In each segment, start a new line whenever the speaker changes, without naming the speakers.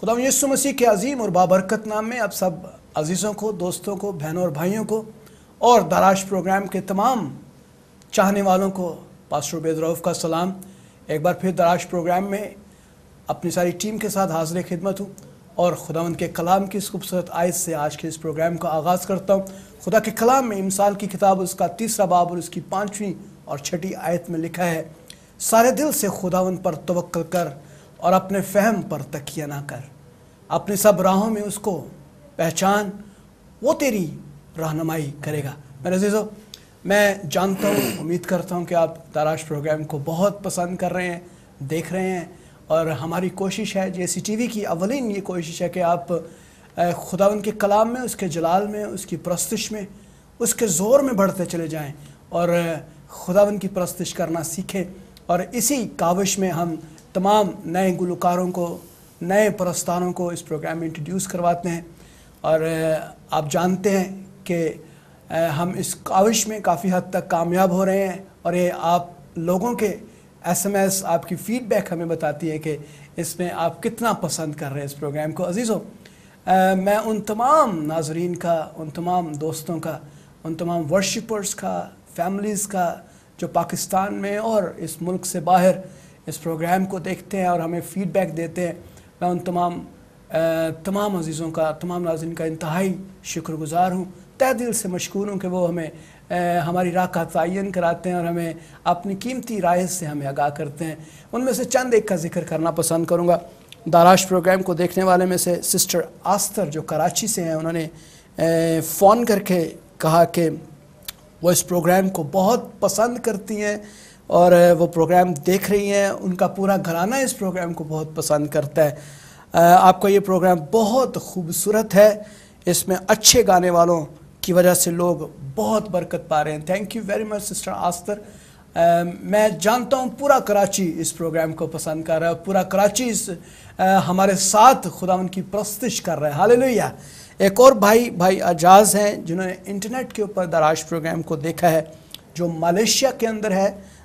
खुदा यीशु मसीह के अजीम और बाबरकत नाम में आप सब अजीज़ों को, दोस्तों को, बहनों और भाइयों को और दराज प्रोग्राम के तमाम चाहने वालों को पास्टर उबैद रऊफ़ का सलाम। एक बार फिर दराज प्रोग्राम में अपनी सारी टीम के साथ हाज़िर खिदमत हूँ और खुदावंद के कलाम की इस खूबसूरत आयत से आज के इस प्रोग्राम का आगाज़ करता हूँ। खुदा के कलाम में इमसाल की किताब उसका 3रा बाब और उसकी 5वीं और 6ठी आयत में लिखा है, सारे दिल से खुदावंद पर तवक्कल कर और अपने फ़हम पर तकिया ना कर, अपनी सब राहों में उसको पहचान, वो तेरी रहनुमाई करेगा। मेरे अज़ीज़ों, मैं जानता हूँ, उम्मीद करता हूँ कि आप दराज प्रोग्राम को बहुत पसंद कर रहे हैं, देख रहे हैं और हमारी कोशिश है, JCTV की अवलीन ये कोशिश है कि आप खुदावंद के कलाम में, उसके जलाल में, उसकी परस्तिश में, उसके ज़ोर में बढ़ते चले जाएं और खुदावंद की परस्तिश करना सीखें। और इसी काविश में हम तमाम नए गुलकारों को, नए परस्तारों को इस प्रोग्राम में इंट्रोड्यूस करवाते हैं। और आप जानते हैं कि हम इस काविश में काफ़ी हद तक कामयाब हो रहे हैं और ये आप लोगों के SMS, आपकी फ़ीडबैक हमें बताती है कि इसमें आप कितना पसंद कर रहे हैं इस प्रोग्राम को। अजीज़ों, मैं उन तमाम नाज़रीन का, उन तमाम दोस्तों का, उन तमाम वर्शिपर्स का, फैमिलीज़ का जो पाकिस्तान में और इस मुल्क से बाहर इस प्रोग्राम को देखते हैं और हमें फ़ीडबैक देते हैं, मैं उन तमाम अजीज़ों का, तमाम नाज़रीन का इंतहाई शुक्रगुज़ार हूँ। तहे दिल से मशकूर हूँ कि वो हमें हमारी राह का तयन कराते हैं और हमें अपनी कीमती राय से हमें आगाह करते हैं। उनमें से चंद एक का जिक्र करना पसंद करूँगा। दराज प्रोग्राम को देखने वाले में से सिस्टर आस्तर जो कराची से हैं, उन्होंने फ़ोन करके कहा कि वो इस प्रोग्राम को बहुत पसंद करती हैं और वो प्रोग्राम देख रही हैं। उनका पूरा घराना इस प्रोग्राम को बहुत पसंद करता है। आपका ये प्रोग्राम बहुत खूबसूरत है, इसमें अच्छे गाने वालों की वजह से लोग बहुत बरकत पा रहे हैं। Thank you very much sister Esther. मैं जानता हूँ पूरा कराची इस प्रोग्राम को पसंद कर रहा है, पूरा कराची इस हमारे साथ खुदावंद की परस्तिश कर रहा है। हालेलुया। एक और भाई अजाज़ हैं जिन्होंने इंटरनेट के ऊपर दराज प्रोग्राम को देखा है, जो मलेशिया के अंदर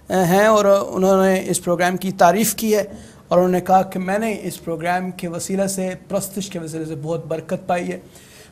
हैं और उन्होंने इस प्रोग्राम की तारीफ़ की है और उन्होंने कहा कि मैंने इस प्रोग्राम के वसीले से, परस्तिश के वसीले से बहुत बरकत पाई है।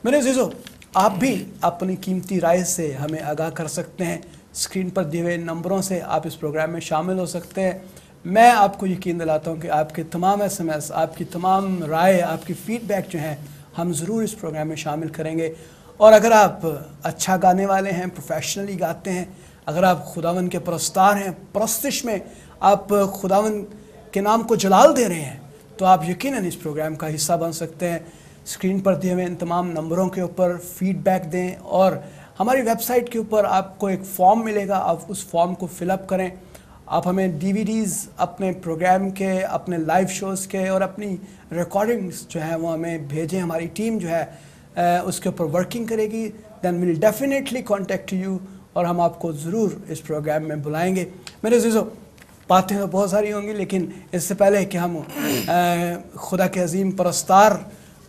मेरे अज़ीज़ों, आप भी अपनी कीमती राय से हमें आगाह कर सकते हैं। स्क्रीन पर दिए हुए नंबरों से आप इस प्रोग्राम में शामिल हो सकते हैं। मैं आपको यकीन दिलाता हूँ कि आपके तमाम SMS, आपकी तमाम राय, आपकी फ़ीडबैक जो है हम ज़रूर इस प्रोग्राम में शामिल करेंगे। और अगर आप अच्छा गाने वाले हैं, प्रोफेशनली गाते हैं, अगर आप खुदावंद के परस्तार हैं, परस्तिश में आप खुदावंद के नाम को जलाल दे रहे हैं, तो आप यकीनन इस प्रोग्राम का हिस्सा बन सकते हैं। स्क्रीन पर दिए हुए इन तमाम नंबरों के ऊपर फ़ीडबैक दें और हमारी वेबसाइट के ऊपर आपको एक फॉर्म मिलेगा, आप उस फॉर्म को फिलअप करें। आप हमें DVDs अपने प्रोग्राम के, अपने लाइव शोज़ के और अपनी रिकॉर्डिंग्स जो हैं वो हमें भेजें। हमारी टीम जो है उसके ऊपर वर्किंग करेगी। Then will definitely contact you और हम आपको ज़रूर इस प्रोग्राम में बुलाएंगे। मेरे अज़ीज़ों, बातें तो बहुत सारी होंगी, लेकिन इससे पहले कि हम खुदा के अजीम परस्तार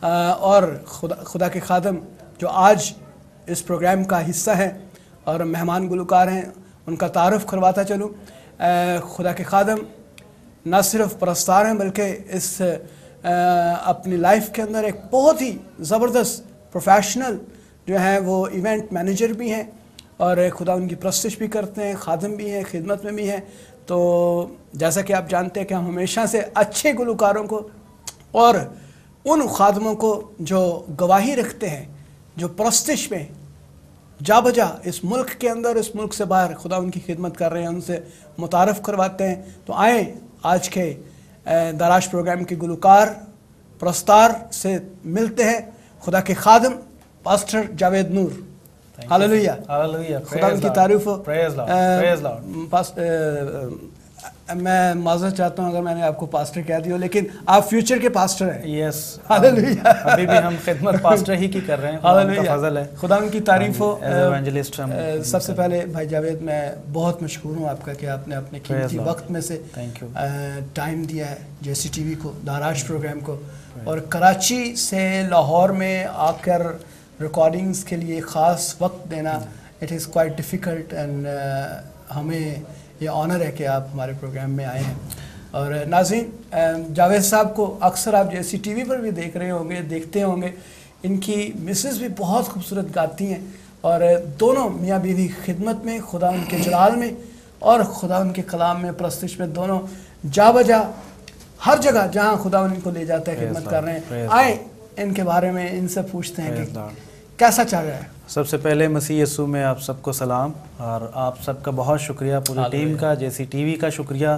और खुदा के खादम जो आज इस प्रोग्राम का हिस्सा हैं और मेहमान गुलकार हैं, उनका तारुफ करवाता चलूँ। खुदा के खादम न सिर्फ परस्तार हैं बल्कि इस अपनी लाइफ के अंदर एक बहुत ही ज़बरदस्त प्रोफेशनल जो हैं वो इवेंट मैनेजर भी हैं और खुदा उनकी परस्तिश भी करते हैं, खादम भी हैं, खिदमत में भी हैं। तो जैसा कि आप जानते हैं कि हम हमेशा से अच्छे गुलकारों को और उन खादमों को जो गवाही रखते हैं, जो परस्तिश में जा बजा इस मुल्क के अंदर, इस मुल्क से बाहर खुदा उनकी खिदमत कर रहे हैं, उनसे मुतारफ़ करवाते हैं। तो आए आज के दराज प्रोग्राम के गुलकार परस्तार से मिलते हैं, खुदा के खादम पास्टर जावेद नूर। हालेलुया, हालेलुया, खुदा उनकी तारीफ़ हो। मैं माज़रत चाहता हूँ अगर मैंने आपको पास्टर कह दिया, लेकिन आप फ्यूचर के पास्टर हैं।
Yes,
hallelujah.
अभी भी हम खिदमत पास्टर ही की कर रहे हैं।
हालेलुया,
फजल है,
खुदा उनकी तारीफ़ हो।
एवेंजलिस्ट
सबसे पहले भाई जावेद, मैं बहुत मशहूर हूँ आपका कि आपने अपने कीमती वक्त में से टाइम दिया है JCTV को, दराज प्रोग्राम को, और कराची से लाहौर में आकर रिकॉर्डिंग्स के लिए ख़ास वक्त देना, it is quite difficult and हमें ये ऑनर है कि आप हमारे प्रोग्राम में आए हैं। और नाज़रीन, जावेद साहब को अक्सर आप जैसी टीवी पर भी देख रहे होंगे, देखते होंगे। इनकी मिसेस भी बहुत खूबसूरत गाती हैं और दोनों मियाँ बीवी खिदमत में, खुदा उनके जलाल में और खुदा उनके कलाम में, प्रस्तिश में, दोनों जा बजा हर जगह जहाँ खुदा उनको ले जाता है खिदमत कर रहे हैं। आए इनके बारे में इनसे पूछते हैं कि कैसा चल रहा है।
सबसे पहले मसीह यीशु में आप सबको सलाम, और आप सबका बहुत शुक्रिया, पूरी टीम का, जैसी टीवी का शुक्रिया,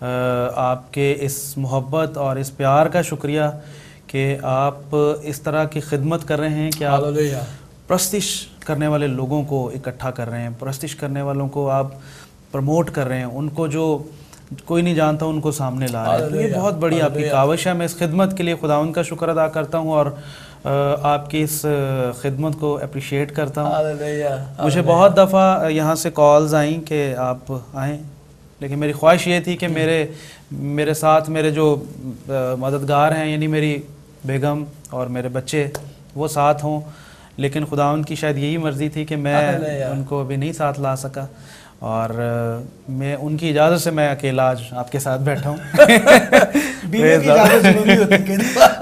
आपके इस मोहब्बत और इस प्यार का शुक्रिया कि आप इस तरह की खिदमत कर रहे हैं कि आप प्रस्तिश करने वाले लोगों को इकट्ठा कर रहे हैं, प्रस्तिश करने वालों को आप प्रमोट कर रहे हैं, उनको जो कोई नहीं जानता उनको सामने ला रहे हैं। तो ये बहुत बड़ी आपकी काविश है। मैं इस खिदमत के लिए खुदावंद का शुक्र अदा करता हूँ और आपकी इस खिदमत को अप्रिशिएट करता हूँ। मुझे बहुत दफ़ा यहाँ से कॉल्स आई कि आप आएँ, लेकिन मेरी ख्वाहिश ये थी कि मेरे साथ मेरे जो मददगार हैं, यानी मेरी बेगम और मेरे बच्चे, वो साथ हों, लेकिन खुदावंद की शायद यही मर्ज़ी थी कि मैं उनको अभी नहीं साथ ला सका, और मैं उनकी इजाज़त से मैं अकेला आज आपके साथ बैठा हूँ।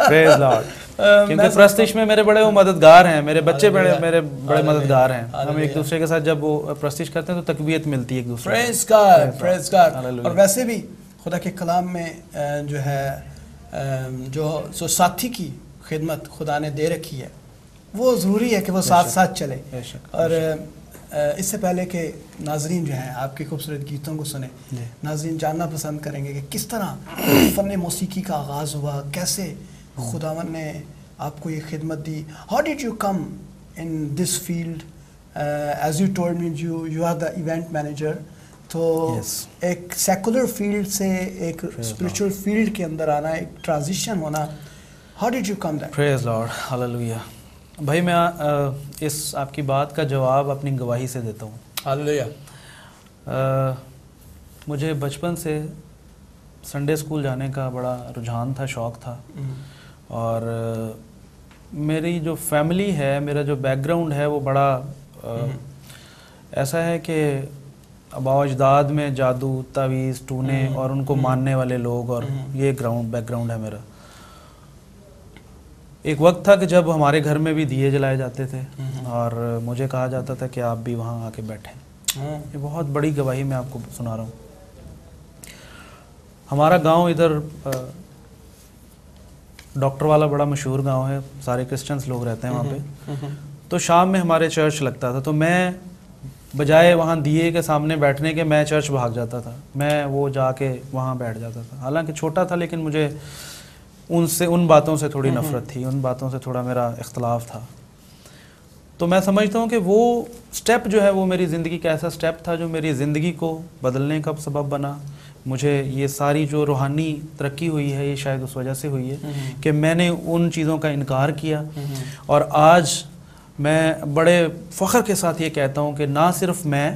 Praise Lord. क्योंकि प्रस्तिश में मेरे बड़े वो मददगार हैं, मेरे बच्चे मेरे बड़े मददगार हैं। हम एक दूसरे के साथ जब वो प्रस्तिश करते हैं तो तकवीयत मिलती है एक दूसरे।
Praise God, praise God. और वैसे भी खुदा के कलाम में जो है जो साथी की खिदमत खुदा ने दे रखी है, वो ज़रूरी है कि वो साथ साथ चले। और इससे पहले कि नाजरीन जो हैं आपके खूबसूरत गीतों को सुने, नाजरीन जानना पसंद करेंगे कि किस तरह फ़न मौसीकी का आगाज़ हुआ, कैसे खुदावन ने आपको ये खिदमत दी। How did you come in this field? As you told me you are the event manager, तो एक सेकुलर फील्ड से एक स्पिरिचुअल फील्ड के अंदर आना, एक ट्रांजिशन होना, how did you come that?
Praise Lord, hallelujah. भाई मैं इस आपकी बात का जवाब अपनी गवाही से देता हूँ।
हालेलुया।
मुझे बचपन से संडे स्कूल जाने का बड़ा रुझान था, शौक़ था, और मेरी जो फैमिली है, मेरा जो बैकग्राउंड है, वो बड़ा ऐसा है कि आबा अजदाद में जादू, तावीज़, टूने और उनको मानने वाले लोग, और ये बैकग्राउंड है मेरा। एक वक्त था कि जब हमारे घर में भी दिए जलाए जाते थे और मुझे कहा जाता था कि आप भी वहाँ आके बैठें। ये बहुत बड़ी गवाही मैं आपको सुना रहा हूँ। हमारा गांव इधर डॉक्टर वाला बड़ा मशहूर गांव है, सारे क्रिश्चियंस लोग रहते हैं वहाँ पे। तो शाम में हमारे चर्च लगता था, तो मैं बजाय वहाँ दिए के सामने बैठने के मैं चर्च भाग जाता था, मैं वो जाके वहाँ बैठ जाता था। हालांकि छोटा था, लेकिन मुझे उन बातों से थोड़ी नफ़रत थी, उन बातों से थोड़ा मेरा इख्तलाफ था। तो मैं समझता हूँ कि वो स्टेप जो है वो मेरी ज़िंदगी का ऐसा स्टेप था जो मेरी ज़िंदगी को बदलने का सबब बना। मुझे ये सारी जो रूहानी तरक्की हुई है, ये शायद उस वजह से हुई है कि मैंने उन चीज़ों का इनकार किया। और आज मैं बड़े फ़ख्र के साथ ये कहता हूँ कि ना सिर्फ मैं,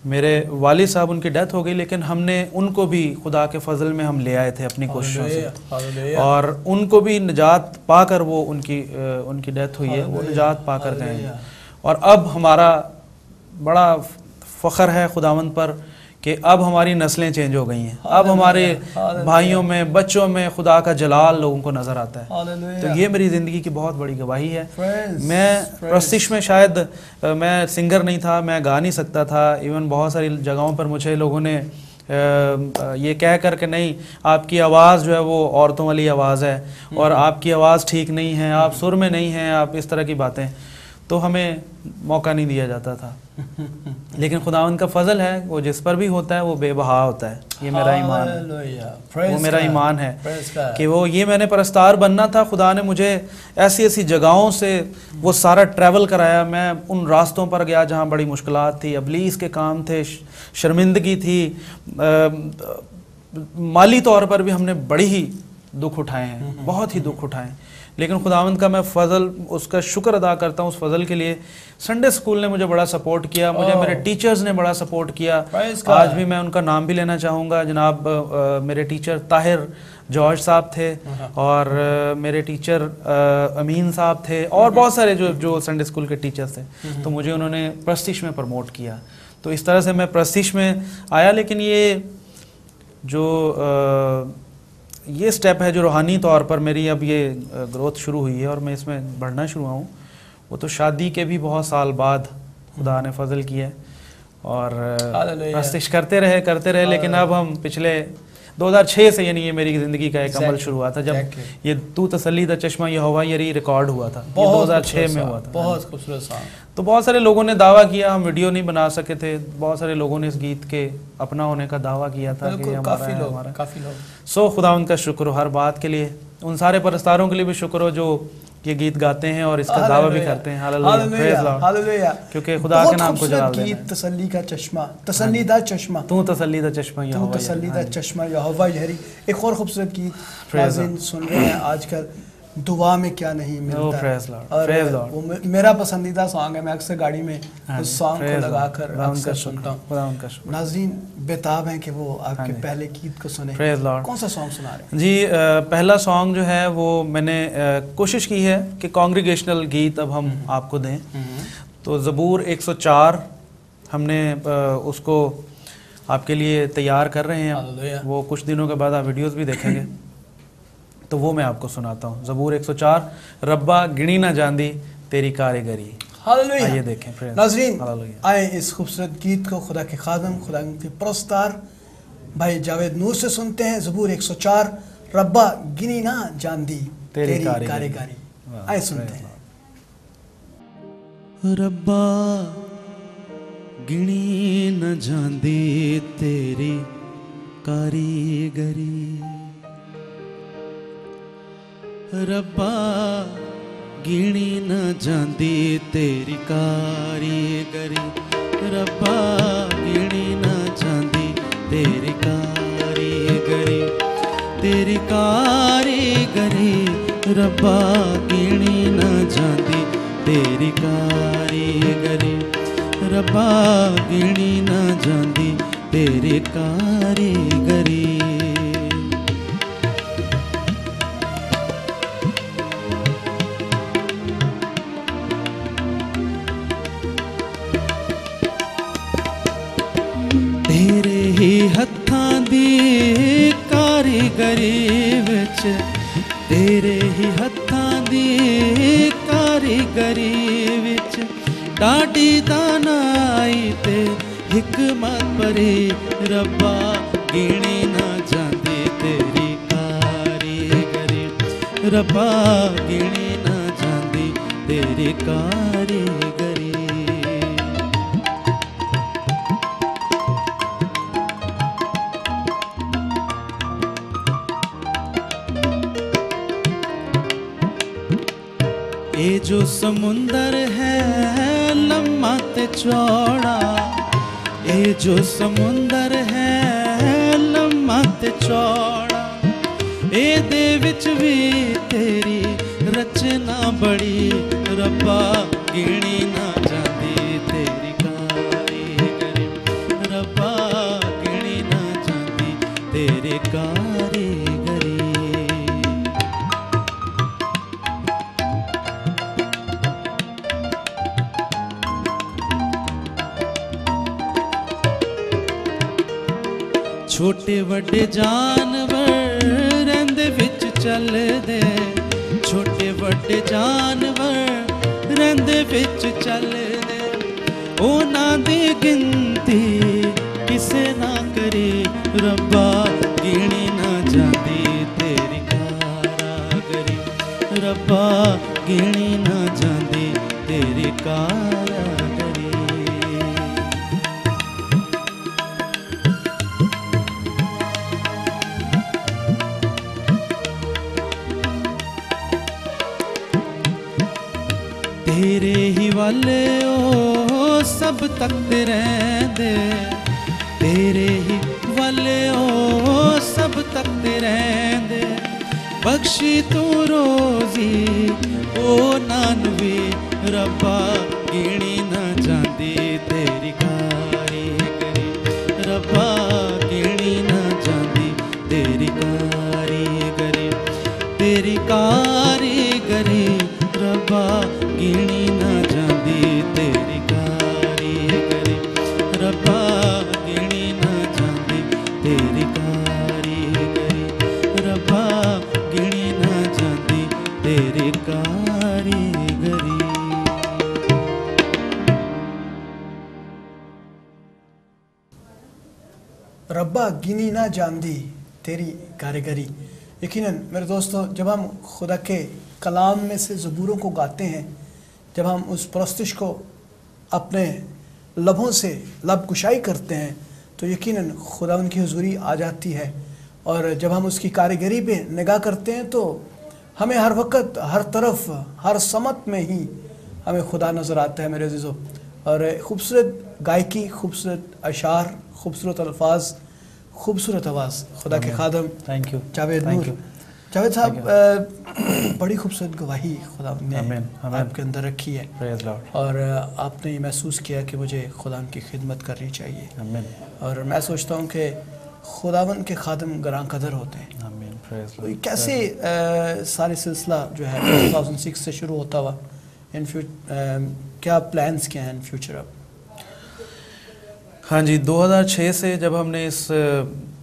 मेरे वालिद साहब, उनकी डेथ हो गई, लेकिन हमने उनको भी खुदा के फजल में हम ले आए थे अपनी कोशिशों से, और उनको भी निजात पाकर वो उनकी डेथ हुई है, वो निजात पाकर गए हैं। और अब हमारा बड़ा फ़ख्र है खुदावंद पर कि अब हमारी नस्लें चेंज हो गई हैं। अब हमारे भाइयों में, बच्चों में खुदा का जलाल लोगों को नज़र आता है। तो ये मेरी ज़िंदगी की बहुत बड़ी गवाही है। मैं प्रस्तिश में शायद मैं सिंगर नहीं था, मैं गा नहीं सकता था। इवन बहुत सारी जगहों पर मुझे लोगों ने ये कह कर के नहीं, आपकी आवाज़ जो है वो औरतों वाली आवाज़ है और आपकी आवाज़ ठीक नहीं है, आप सुर में नहीं हैं, आप इस तरह की बातें, तो हमें मौका नहीं दिया जाता था। लेकिन खुदावंद का फजल है, वो जिस पर भी होता है वो बेबहा होता है। ये मेरा ईमान है, वो मेरा ईमान है कि वो ये मैंने परस्तार बनना था। खुदा ने मुझे ऐसी ऐसी जगहों से वो सारा ट्रैवल कराया। मैं उन रास्तों पर गया जहाँ बड़ी मुश्किलात थी, अबलीस के काम थे, शर्मिंदगी थी, माली तौर पर भी हमने बड़ी ही दुख उठाए हैं, बहुत ही दुख उठाए। लेकिन खुदावंद का मैं फ़ज़ल, उसका शुक्र अदा करता हूँ उस फ़ज़ल के लिए। संडे स्कूल ने मुझे बड़ा सपोर्ट किया, मुझे मेरे टीचर्स ने बड़ा सपोर्ट किया। आज भी मैं उनका नाम भी लेना चाहूँगा। जनाब मेरे टीचर ताहिर जॉर्ज साहब थे, और मेरे टीचर अमीन साहब थे, और बहुत सारे जो संडे स्कूल के टीचर्स थे। तो मुझे उन्होंने प्रस्तिश में प्रमोट किया। तो इस तरह से मैं प्रस्तिश में आया। लेकिन ये जो ये स्टेप है जो रूहानी तौर पर मेरी अब ये ग्रोथ शुरू हुई है और मैं इसमें बढ़ना शुरू हुआ हूँ, वो तो शादी के भी बहुत साल बाद खुदा ने फजल किया है और प्रस्तिश करते रहे लेकिन अब हम पिछले 2006 से, यानी ये मेरी ज़िंदगी का एक अमल शुरू हुआ था जब ये तू तसल्ली दा चश्मा यहोवा यरी रिकॉर्ड हुआ था, ये 2006 में हुआ था। बहुत खूबसूरत सॉन्ग। तो बहुत सारे लोगों ने दावा किया, हम वीडियो नहीं बना सके थे, बहुत सारे लोगों ने इस गीत के अपना होने का दावा किया था कि हमारा काफ़ी लोग। सो खुदा उनका शुक्र हो हर बात के लिए, उन सारे परस्तारों के लिए भी शुक्र हो जो ये गीत गाते हैं और इसका दावा भी करते हैं। हालेलुया, क्योंकि खुदा के नाम को जलाल देना है। तसल्ली का चश्मा, तसल्लीदा चश्मा, तू तसल्लीदा चश्मा यहोवा, तू तसल्लीदा चश्मा यहोवा यरी। एक और खूबसूरत गीत नाज़रीन सुन रहे हैं आजकल, दुआ में क्या नहीं मिलता। और वो मेरा पसंदीदा सॉन्ग है, मैं अक्सर गाड़ी में उस सॉन्ग को लगाकर अक्सर सुनता हूँ। नाज़रीन बेताब हैं कि वो आपके पहले गीत को सुने। कौन सा सॉन्ग सुना रहे हैं जी? पहला सॉन्ग जो है वो मैंने कोशिश की है कि कॉन्ग्रीगेशनल गीत अब हम आपको दें, तो ज़बूर 104 हमने उसको आपके लिए तैयार कर रहे हैं, वो कुछ दिनों के बाद आप वीडियोस भी देखेंगे तो वो मैं आपको सुनाता हूँ। ज़बूर 104, रब्बा गिनी ना जांदी तेरी कारीगरी। हालेलुया। आइए देखें नाज़रीन, आए इस खूबसूरत गीत को खुदा के खादम, खुदा के परस्तार भाई जावेद नूर से सुनते हैं। ज़बूर 104, रब्बा गिनी ना जांदी तेरी कारीगरी। आए सुनते हैं।
रब्बा गिनी न जांदी तेरी कारीगरी, रब्बा गिनी न जांदी तेरी कारीगरी, रब्बा गिनी न जांदी तेरी कारीगरी, तेरी कारीगरी, रब्बा गिनी न जांदी तेरी कारीगरी, रब्बा गिनी न जांदी तेरी कारीगरी। तेरे ही हत्थां दी कारीगरी विच, तेरे ही हत्थां दी कारीगरी विच, डाडी दानाई ते हिकमत भरी, रब्बा गिनी ना जांदी तेरी कारीगरी, रब्बा गिनी ना जांदी तेरी कारीगरी। ये जो समुंदर है लम्मा ते चौड़ा, ये जो समुंदर है लम्मा ते चौड़ा, ए दे विच भी तेरी रचना बड़ी, रब्बा गिनी ना जांदी तेरी कारीगरी, रब्बा गिनी ना जांदी तेरी कारीगरी। छोटे वड्डे जानवर रैंदे विच चलदे, छोटे वड्डे जानवर रैंदे विच चलदे, उन्हां दी गिनती किसे ना करे, रब्बा गिनी ना जांदी तेरी कारीगरी, रब्बा गिनी ना जांदी तेरी कारीगरी। तेरे ही वाले ओ सब तकते रहंदे, तेरे ही वाले ओ सब तकते रहंदे, बख्शी तू रोजी ओ नानवी, रब्बा गिनी ना जांदी तेरी कारीगरी, रब्बा गिनी ना जांदी तेरी कारीगरी, तेरी कारीगरी, रब्बा गिनी ना जांदी तेरी कारीगरी, रब्बा गिनी ना जांदी तेरी कारीगरी।
गिनी ना जानदी तेरी कारीगरी। यकीनन मेरे दोस्तों, जब हम खुदा के कलाम में से ज़बूरों को गाते हैं, जब हम उस परस्तिश को अपने लबों से लब कुशाई करते हैं, तो यकीनन खुदा उनकी हुजूरी आ जाती है। और जब हम उसकी कारीगरी पे निगाह करते हैं तो हमें हर वक्त, हर तरफ, हर समत में ही हमें खुदा नज़र आता है मेरे अज़ीज़ों। और खूबसूरत गायकी, खूबसूरत अशार, खूबसूरत अल्फाज, खूबसूरत आवाज़ खुदा के खादम
थैंक यू
जावेद
थैंक
नूर।
यू।
जावेद साहब, बड़ी खूबसूरत गवाही खुदा ने आपके अंदर रखी है,
प्रेज़ लॉर्ड।
और आपने ये महसूस किया कि मुझे खुदा की खिदमत करनी चाहिए।
आमीन
और मैं सोचता हूँ कि खुदावन के खादम गरां कदर होते हैं।
आमीन प्रेज़
तो
लॉर्ड।
ये कैसे सारे सिलसिला जो है 2006 से शुरू होता हुआ क्या प्लान्स क्या हैं इन फ्यूचर अब?
हाँ जी, 2006 से जब हमने इस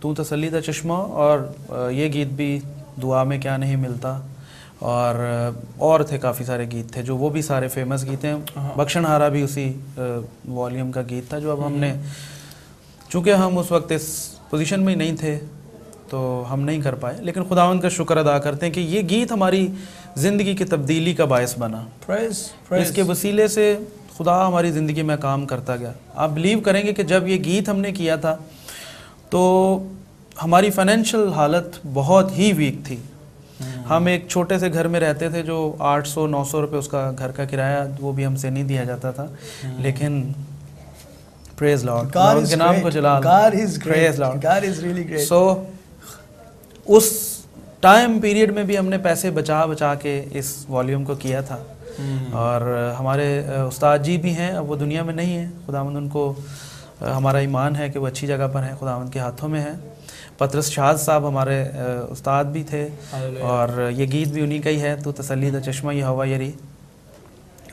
तू तसल्ली दा चश्मा और ये गीत भी दुआ में क्या नहीं मिलता, और थे काफ़ी सारे गीत थे जो वो भी सारे फेमस गीत हैं। बख्शनहारा भी उसी वॉल्यूम का गीत था, जो अब हमने, चूँकि हम उस वक्त इस पोजीशन में नहीं थे तो हम नहीं कर पाए, लेकिन खुदावंद का शुक्र अदा करते हैं कि ये गीत हमारी ज़िंदगी की तब्दीली का बायस बना। इसके वसीले से खुदा हमारी ज़िंदगी में काम करता गया। आप बिलीव करेंगे कि जब ये गीत हमने किया था तो हमारी फाइनेंशियल हालत बहुत ही वीक थी। हम एक छोटे से घर में रहते थे जो 800-900 रुपये उसका घर का किराया, वो भी हमसे नहीं दिया जाता था। लेकिन प्रेज लॉर्ड, गॉड के नाम को जलाल,
God is
praise lord,
God is really great.
So उस टाइम पीरियड में भी हमने पैसे बचा बचा के इस वॉल्यूम को किया था। और हमारे उस्ताद जी भी हैं, अब वो दुनिया में नहीं है, खुदावंद उनको, हमारा ईमान है कि वो अच्छी जगह पर हैं, खुदावंद के हाथों में है। पतरस शाद साहब हमारे उस्ताद भी थे, और ये गीत भी उन्हीं का ही है, तू तसल्ली दा चश्मा ये हवा यरी।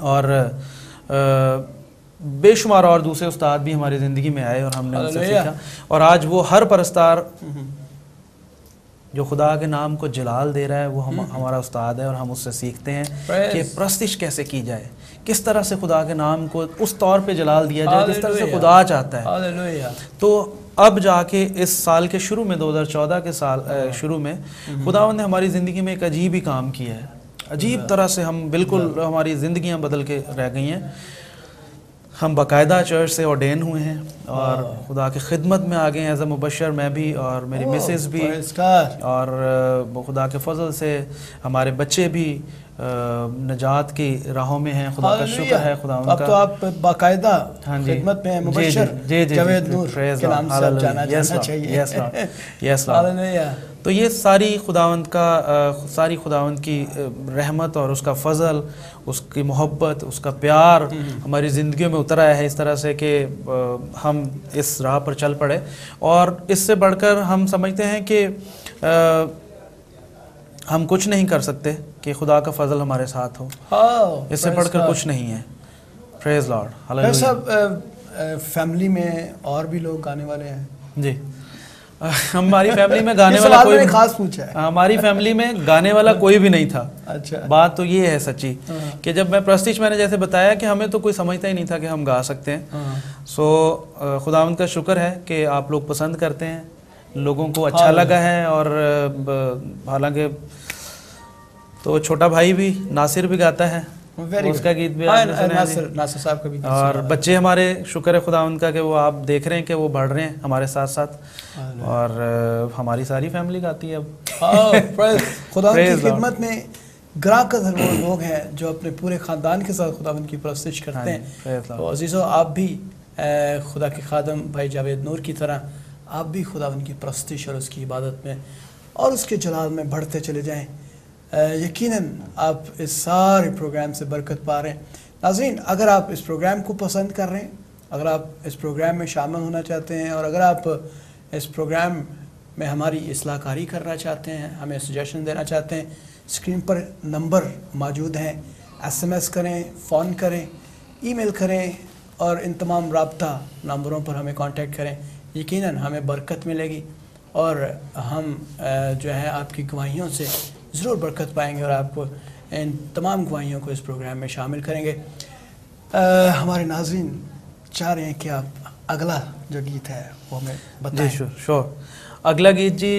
और बेशुमार और दूसरे उस्ताद भी हमारी ज़िंदगी में आए और हमने उनसे सीखा। और आज वो हर परस्तार जो खुदा के नाम को जलाल दे रहा है वो हमारा उस्ताद है, और हम उससे सीखते हैं कि प्रस्तिश कैसे की जाए, किस तरह से खुदा के नाम को उस तौर पे जलाल दिया जाए जिस तरह से खुदा चाहता है। तो अब जाके इस साल के शुरू में, 2014 के साल शुरू में, खुदावंद ने हमारी ज़िंदगी में एक अजीब ही काम किया है। अजीब तरह से हम बिल्कुल, हमारी ज़िंदगियाँ बदल के रह गई हैं। हम बाकायदा चर्च से ऑर्डेन हुए हैं और खुदा की खिदमत में आ गए हैं एज अ मुबशर, मैं भी और मेरी मिसेस भी। और खुदा के फजल से हमारे बच्चे भी नजात की राहों में हैं। खुदा का शुक्र है, खुदा उनका।
अब तो आप बाकायदा खिदमत में हैं, मुबशर जावेद नूर के नाम से आप जाना चाहिए।
Yes Lord. तो ये सारी खुदावंद की रहमत और उसका फ़ज़ल, उसकी मोहब्बत, उसका प्यार हमारी ज़िंदगियों में उतर आया है इस तरह से कि हम इस राह पर चल पड़े। और इससे बढ़कर हम समझते हैं कि हम कुछ नहीं कर सकते कि खुदा का फ़ज़ल हमारे साथ हो। इससे बढ़कर कुछ नहीं है। Praise Lord, hallelujah.
सब फैमिली में और भी लोग गाने वाले हैं? जी,
हमारी फैमिली में गाने वाला कोई
खास पूछा है।
हमारी फैमिली में गाने वाला कोई भी नहीं था।
अच्छा।
बात तो ये है सच्ची कि जब मैं प्रस्तिश, मैंने जैसे बताया कि हमें तो कोई समझता ही नहीं था कि हम गा सकते हैं। सो खुदावंद का शुक्र है कि आप लोग पसंद करते हैं, लोगों को अच्छा लगा है। और हालांकि तो छोटा भाई भी, नासिर भी गाता है, उसका गीत भी आपने सुना है,
नासिर साहब का भी।
और बच्चे हमारे, शुक्र है खुदा उनका कि वो आप देख रहे हैं कि वो बढ़ रहे हैं हमारे साथ साथ। और हमारी सारी फैमिली गाती है अब।
खुदा की खिदमत में ग्राकदर वो लोग हैं जो अपने पूरे ख़ानदान के साथ खुदावंद की परस्तिश करते हैं। तो अजीज़ों, आप भी खुदा के खादम भाई जावेद नूर की तरह आप भी खुदावंद की परस्तिश और उसकी इबादत में और उसके जलाल में बढ़ते चले जाएँ। यकीनन आप इस सारे प्रोग्राम से बरकत पा रहे हैं। नाज़रीन, अगर आप इस प्रोग्राम को पसंद कर रहे हैं, अगर आप इस प्रोग्राम में शामिल होना चाहते हैं, और अगर आप इस प्रोग्राम में हमारी इस्लाहकारी करना चाहते हैं, हमें सजेशन देना चाहते हैं, स्क्रीन पर नंबर मौजूद हैं। SMS करें, फ़ोन करें, ईमेल करें, और इन तमाम राब्ता नंबरों पर हमें कांटेक्ट करें। यकीनन हमें बरकत मिलेगी और हम जो है आपकी गवाहियों से ज़रूर बरकत पाएंगे, और आपको इन तमाम गवाहियों को इस प्रोग्राम में शामिल करेंगे। हमारे नाज़रीन चाह रहे हैं कि आप अगला जो गीत है वो हमें
जी
बताएं।
श्योर। अगला गीत जी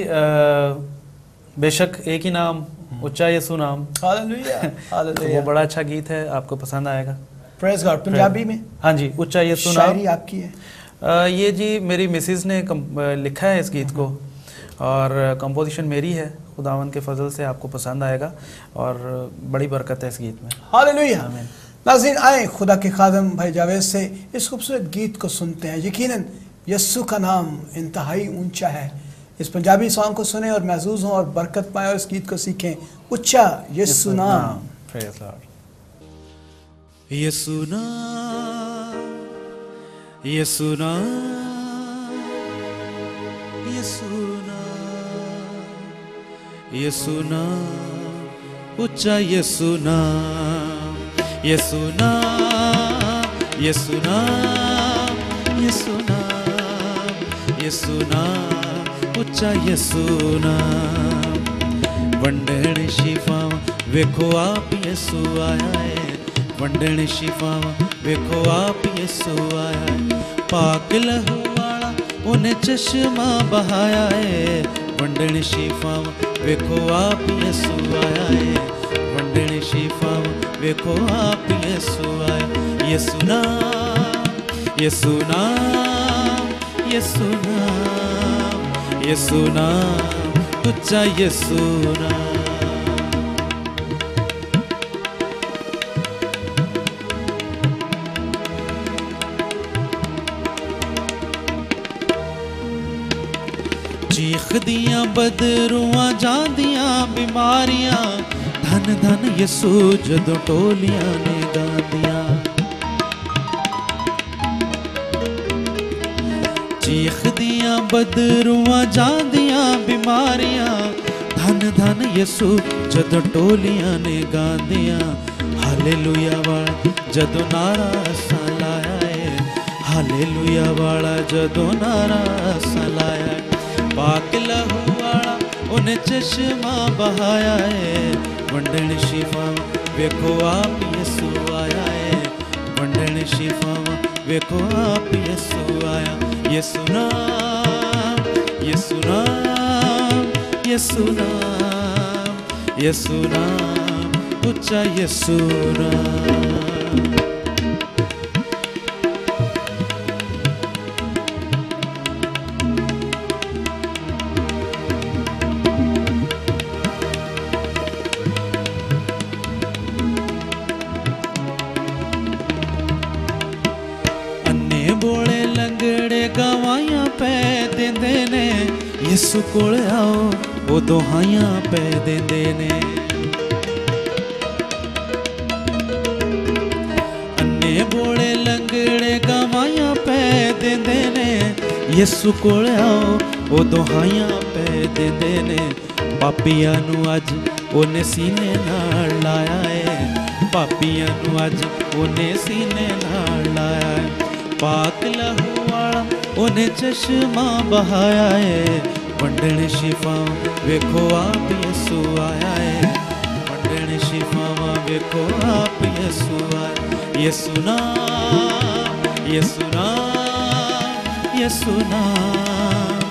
बेशक एक ही नाम, ऊंचा यीशु नाम।
हालेलुया,
तो
हालेलुया।
वो बड़ा अच्छा गीत है, आपको पसंद आएगा।
Praise God. पंजाबी में
हाँ जी, ऊंचा यीशु नाम।
शायरी आपकी है?
ये जी मेरी मिसिस ने लिखा है इस गीत को, और कंपोजिशन मेरी है। खुदावन के फजल से आपको पसंद आएगा और बड़ी बरकत है इस गीत में।
हालेलुया।
आमीन।
नाज़रीन, आए खुदा के खादम भाई जावेद से इस खूबसूरत गीत को सुनते हैं। यकीनन यस्सु का नाम इंतहाई ऊंचा है। इस पंजाबी सॉन्ग को सुने और महसूस हों और बरकत पाएं और इस गीत को सीखें। ऊंचा यस्सु नाम।
Praise Lord.
यीशु नाम, यीशु नाम, यीशु नाम, यीशु नाम, ऊंचा यीशु नाम, यीशु नाम, यीशु नाम, यीशु नाम, यीशु नाम, ऊंचा यीशु नाम। वंडण शिफावां वेखो आप यीशु आया है, वंडण शिफावां वेखो आप यीशु आया है। पाक लहू वाला उन्हें चश्मा बहाया है, वंडण शिफावां वेखो आप यीशु आया है, वंडण शिफावां वेखो आप यीशु आया। यीशु नाम, यीशु नाम, यीशु नाम, यीशु नाम, ऊंचा यीशु नाम। चीखदियां बदरुआं जांदियां बीमारियां, धन धन यीशु जदों टोलियां ने गांदियां। चीखदियां बदरुआं जांदियां बीमारियां, धन धन यीशु जदों टोलियां ने गांदियां। हालेलुया वाला जदों नारा असां लाया है, हालेलुया वाला जदों नारा असां लाया है। पाक लहू वाला उन्हें चश्मा बहाया है, वंडण शिफावां वेखो आप यीशु आया है, वंडण शिफावां वेखो आप यीशु आया। यीशु नाम, यीशु नाम, यीशु नाम, यीशु नाम, ऊंचा यीशु नाम। गवाइयां पै देंदे ने, यीशु कोल आओ वो दुहाइयां पै देंदे ने। अन्ने बोले लंगड़े गवाइयां पै देंदे ने, यीशु कोल आओ वो दुहाइयां पै देंदे ने। पापियां नू अज ओने सीने नाल लाया है, पापियां नू अज ओने सीने नाल लाया है। पाक लहू वाला उन्हें चश्मा बहाया है, वंडण शिफावां वेखो आप यीशु आया है, वंडण शिफावां वेखो आप यीशु आया। यीशु नाम, यीशु नाम, यीशु नाम,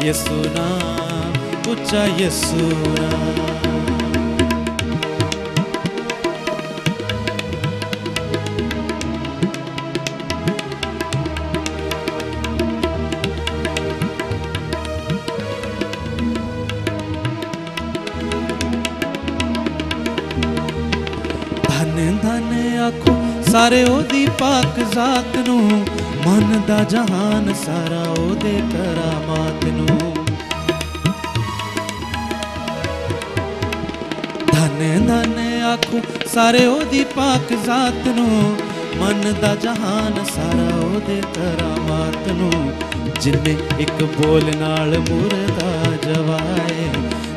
यीशु नाम, ऊंचा यीशु नाम। आखो सारे ओदी पाक जात नू, मन दा जहान सारा ओदे करामात नू। धने धने आखो सारे ओदी पाक जात नू, मन दा जहान सारा ओदे करामात नू। जिन्ने एक बोल नाल मुर्दा जवाए,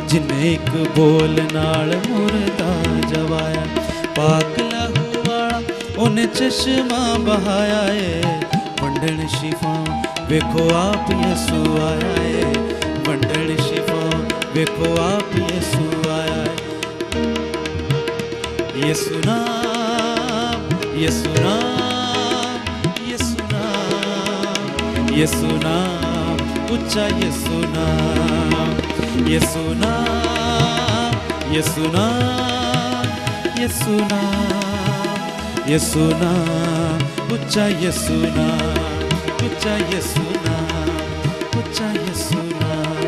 जिन्ने एक बोल नाल मुर्दा जवाया। पाक लहू वाला उन्हें चश्मा बहाया है, वंडण शिफावां वेखो आप यीशु आया है, वंडण शिफावां वेखो आप यीशु आया है। यीशु नाम, यीशु नाम, यीशु नाम, यीशु नाम, ऊंचा यीशु नाम, यीशु नाम, यीशु नाम, यीशु नाम, यीशु नाम, ऊंचा यीशु नाम, ऊंचा यीशु नाम, ऊंचा यीशु नाम,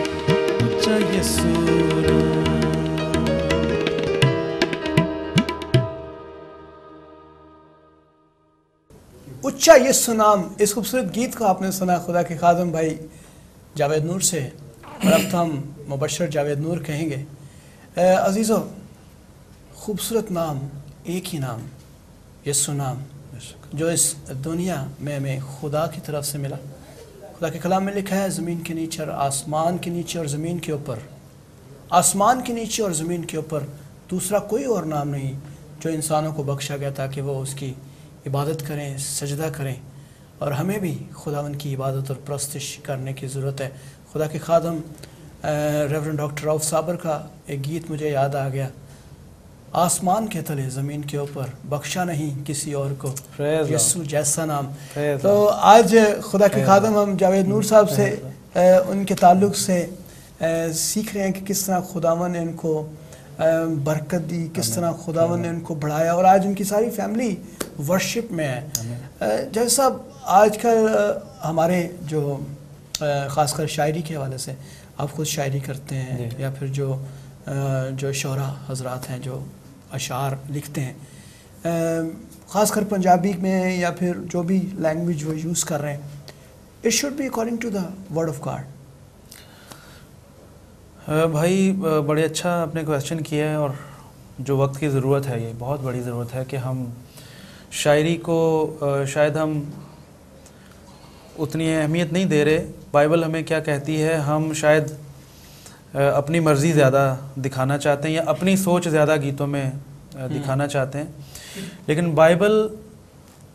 ऊंचा यीशु नाम।
उच्चा यीशु नाम, इस खूबसूरत गीत को आपने सुना खुदा के खादम भाई जावेद नूर से, और अब तो हम मुबशर जावेद नूर कहेंगे। अजीज़ों, खूबसूरत नाम, एक ही नाम, यीशु नाम, जो इस दुनिया में हमें खुदा की तरफ से मिला। खुदा के कलाम में लिखा है, ज़मीन के नीचे और आसमान के नीचे और ज़मीन के ऊपर, आसमान के नीचे और ज़मीन के ऊपर दूसरा कोई और नाम नहीं जो इंसानों को बख्शा गया ताकि वो उसकी इबादत करें, सजदा करें। और हमें भी खुदावंद की इबादत और प्रस्तिश करने की ज़रूरत है। खुदा के खादम रेवरेंड डॉक्टर रऊफ़ साबर का एक गीत मुझे याद आ गया, आसमान के तले ज़मीन के ऊपर बख्शा नहीं किसी और को यीशु जैसा नाम। तो आज खुदा के खादम हम जावेद नूर साहब से उनके ताल्लुक़ से सीख रहे हैं कि किस तरह खुदावन ने इनको बरकत दी, किस तरह खुदावन ने उनको बढ़ाया, और आज उनकी सारी फैमिली वर्शिप में है। जैसा आजकल हमारे जो ख़ासकर शायरी के हवाले से, आप खुद शायरी करते हैं या फिर जो शोरा हजरात हैं जो अशार लिखते हैं, ख़ासकर पंजाबी में या फिर जो भी लैंग्वेज वो यूज़ कर रहे हैं, it should be according to the word of God.
भाई बड़े अच्छा आपने क्वेश्चन किया है, और जो वक्त की ज़रूरत है, ये बहुत बड़ी ज़रूरत है कि हम शायरी को शायद हम उतनी अहमियत नहीं दे रहे। बाइबल हमें क्या कहती है, हम शायद अपनी मर्ज़ी ज़्यादा दिखाना चाहते हैं या अपनी सोच ज़्यादा गीतों में दिखाना चाहते हैं, लेकिन बाइबल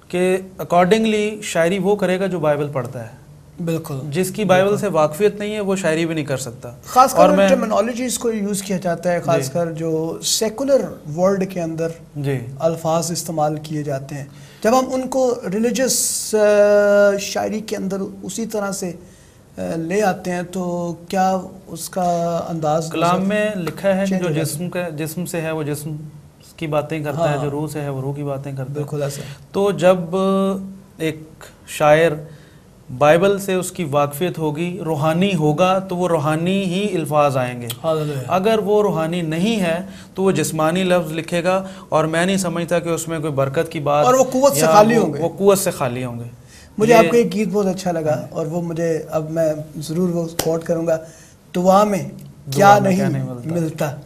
के अकॉर्डिंगली शायरी वो करेगा जो बाइबल पढ़ता है।
बिल्कुल,
जिसकी बाइबल से वाकफियत नहीं है वो शायरी भी नहीं कर सकता।
खासकर मैं टर्मिनोलॉजीज को यूज़ किया जाता है, खासकर जो सेकुलर वर्ल्ड के अंदर अल्फाज इस्तेमाल किए जाते हैं, जब हम उनको रिलीजियस शायरी के अंदर उसी तरह से ले आते हैं तो क्या उसका अंदाज।
कलाम में लिखा है कि जो जिस्म से है वो जिस्म की बातें करता है, जो रूह से है वो रूह की बातें करता है।
बिल्कुल ऐसा।
तो जब एक शायर बाइबल से उसकी वाकफियत होगी, रूहानी होगा, तो वो रूहानी ही अल्फाज आएंगे। अगर वो रूहानी नहीं है तो वो जिस्मानी लफ्ज़ लिखेगा, और मैं नहीं समझता कि उसमें कोई बरकत की बात,
और वो कुव्वत से खाली होंगे,
वो कुव्वत से खाली होंगे।
मुझे आपका एक गीत बहुत अच्छा लगा, और वो मुझे अब मैं ज़रूर वो कोट करूँगा, दुआ में क्या नहीं मिलता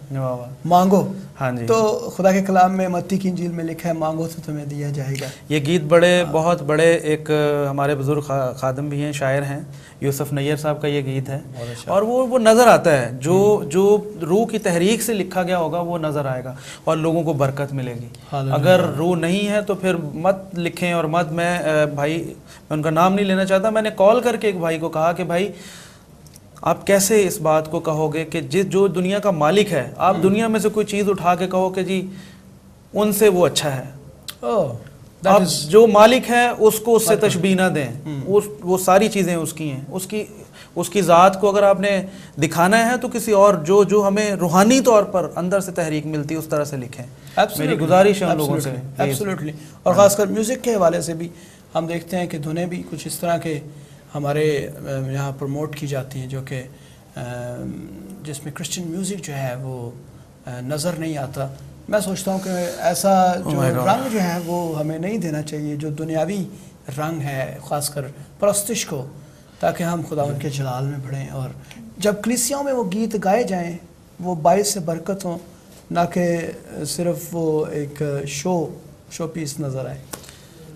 मांगो।
हाँ जी।
तो खुदा के कलाम में मत्ती की इंजील में लिखा है, मांगो तो तुम्हें दिया जाएगा।
ये गीत बहुत बड़े एक हमारे बुजुर्ग खादम भी हैं, शायर हैं, यूसुफ नैयर साहब का ये गीत है, और वो नज़र आता है, जो रूह की तहरीक से लिखा गया होगा वो नज़र आएगा और लोगों को बरकत मिलेगी। अगर रूह नहीं है तो फिर मत लिखें, और मत, मैं भाई मैं उनका नाम नहीं लेना चाहता, मैंने कॉल करके एक भाई को कहा कि भाई आप कैसे इस बात को कहोगे कि जो दुनिया का मालिक है, आप दुनिया में से कोई चीज़ उठा के कहो कि जी उनसे वो अच्छा है। आप जो मालिक है उसको उससे तशबीह ना दें, वो सारी चीज़ें उसकी हैं, उसकी ज़ात को अगर आपने दिखाना है तो किसी और जो हमें रूहानी तौर पर अंदर से तहरीक मिलती है उस तरह से लिखें। मेरी गुजारिश है उन लोगों से।
एब्सोल्युटली। और ख़ासकर म्यूज़िक के हवाले से भी हम देखते हैं कि धुनें भी कुछ इस तरह के हमारे यहाँ प्रमोट की जाती हैं जो कि जिसमें क्रिश्चियन म्यूज़िक जो है वो नज़र नहीं आता। मैं सोचता हूँ कि ऐसा जो रंग जो है वो हमें नहीं देना चाहिए, जो दुनियावी रंग है, ख़ासकर परस्तिश को, ताकि हम खुदावंद के जलाल में बढ़ें, और जब कलीसियाओं में वो गीत गाए जाएं वो बाइस से बरकत हों, ना कि सिर्फ वो एक शो पीस नज़र आए।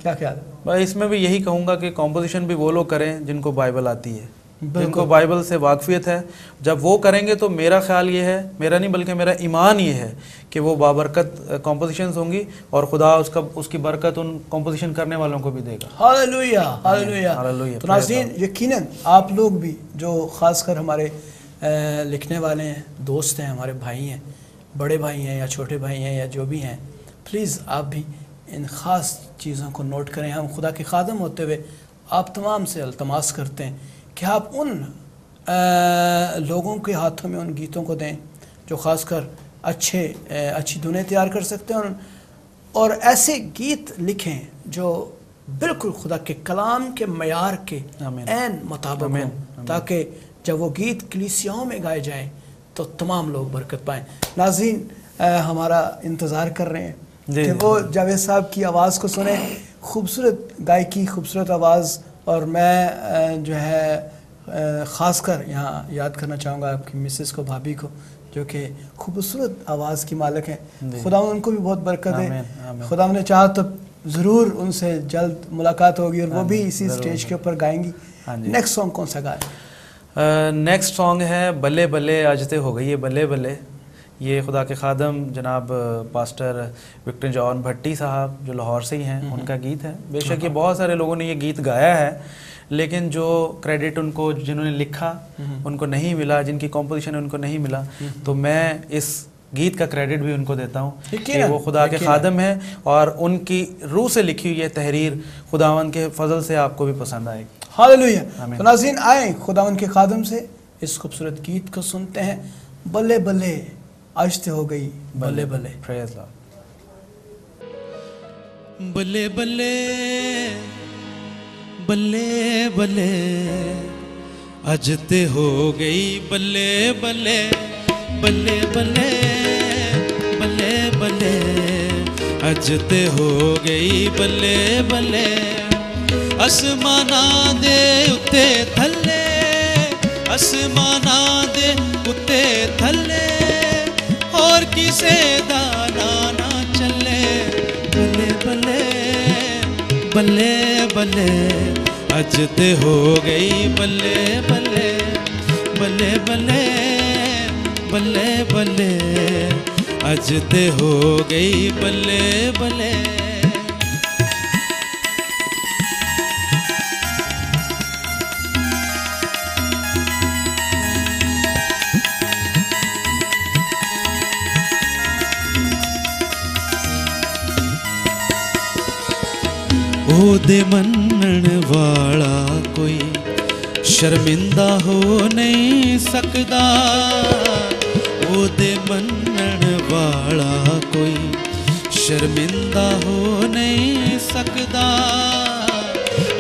क्या ख्याल है
भाई? इसमें भी यही कहूँगा कि कॉम्पोजिशन भी वो लोग करें जिनको बाइबल आती है, जिनको बाइबल से वाकफियत है। जब वो करेंगे तो मेरा ख्याल ये है, मेरा नहीं बल्कि मेरा ईमान ये है कि वो बाबरकत कॉम्पोजिशंस होंगी और खुदा उसकी बरकत उन कॉम्पोजिशन करने वालों को भी देगा।
Hallelujah, hallelujah. तो नाज़रीन, यकीनन आप लोग भी जो ख़ासकर हमारे लिखने वाले हैं, दोस्त हैं, हमारे भाई हैं, बड़े भाई हैं या छोटे भाई हैं या जो भी हैं, प्लीज़ आप भी इन ख़ास चीज़ों को नोट करें। हम खुदा के खादम होते हुए आप तमाम से अल्तमास करते हैं कि आप उन लोगों के हाथों में उन गीतों को दें जो ख़ासकर अच्छी धुनें तैयार कर सकते हैं और ऐसे गीत लिखें जो बिल्कुल खुदा के कलाम के मयार के ऐन मुताबिक हों, ताकि जब वो गीत कलीसियाओं में गाए जाएं तो तमाम लोग बरकत पाएं। नाज़रीन हमारा इंतज़ार कर रहे हैं कि वो जावेद साहब की आवाज़ को सुने, खूबसूरत गायकी, खूबसूरत आवाज़। और मैं जो है ख़ासकर यहाँ याद करना चाहूँगा आपकी मिसेस को, भाभी को, जो कि खूबसूरत आवाज़ की मालिक हैं। खुदा उनको भी बहुत बरकत है। खुदा ने चाहा तो ज़रूर उनसे जल्द मुलाकात होगी और वो भी इसी स्टेज के ऊपर गाएंगी। नेक्स्ट सॉन्ग कौन सा गाए?
नेक्स्ट सॉन्ग है बल्ले बल्ले आजते हो गई है बल्ले बल्ले। ये खुदा के खादम जनाब पास्टर विक्टर जॉन भट्टी साहब जो लाहौर से ही हैं, उनका गीत है। बेशक ये बहुत सारे लोगों ने ये गीत गाया है, लेकिन जो क्रेडिट उनको, जिन्होंने लिखा उनको नहीं मिला, जिनकी कॉम्पोजिशन उनको नहीं मिला, तो मैं इस गीत का क्रेडिट भी उनको देता हूँ कि वो खुदा के खादम हैं और उनकी रूह से लिखी हुई ये तहरीर खुदावंद के फजल से आपको भी पसंद आएगी।
हालेलुया। तो नाज़रीन आए खुदावंद के खादम से इस खूबसूरत गीत को सुनते हैं। बल्ले बल्ले आजते हो गई बल्ले बल्ले।
Praise Lord.
बल्ले बल्ले बल्ले बल्ले अजते हो गई बल्ले बल्ले बल्ले बल्ले बल्ले बल्ले अजते हो गई बल्ले बल्ले। आसमाना दे उत्ते थल्ले, आसमाना दे उत्ते थल्ले, और किसे दा ना चले। बल्ले बल्ले बल्ले बल्ले अजते हो गई बल्ले बल्ले बल्ले बल्ले बल्ले बल्ले अजते हो गई बल्ले बल्ले। ओदे मनण वाला कोई शर्मिंदा हो नहीं सकदा, ओदे मनण वाला कोई शर्मिंदा हो नहीं सकदा।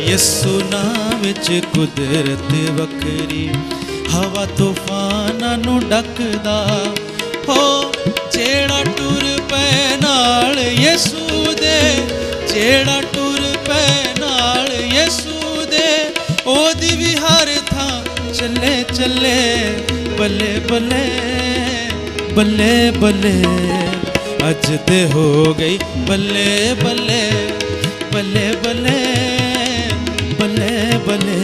यस्सु नाम विच कुदरत वखरी हवा तूफानां नूं डकदा हो। जेड़ा टुर पै नाल यस्सु दे, जेड़ा टुर पै नाल यस्सु दे, ओदी भी हर थां चले चले। बल्ले बल्ले बल्ले बल्ले अजते हो गई बल्ले बल्ले बल्ले बल्ले बल्ले बल्ले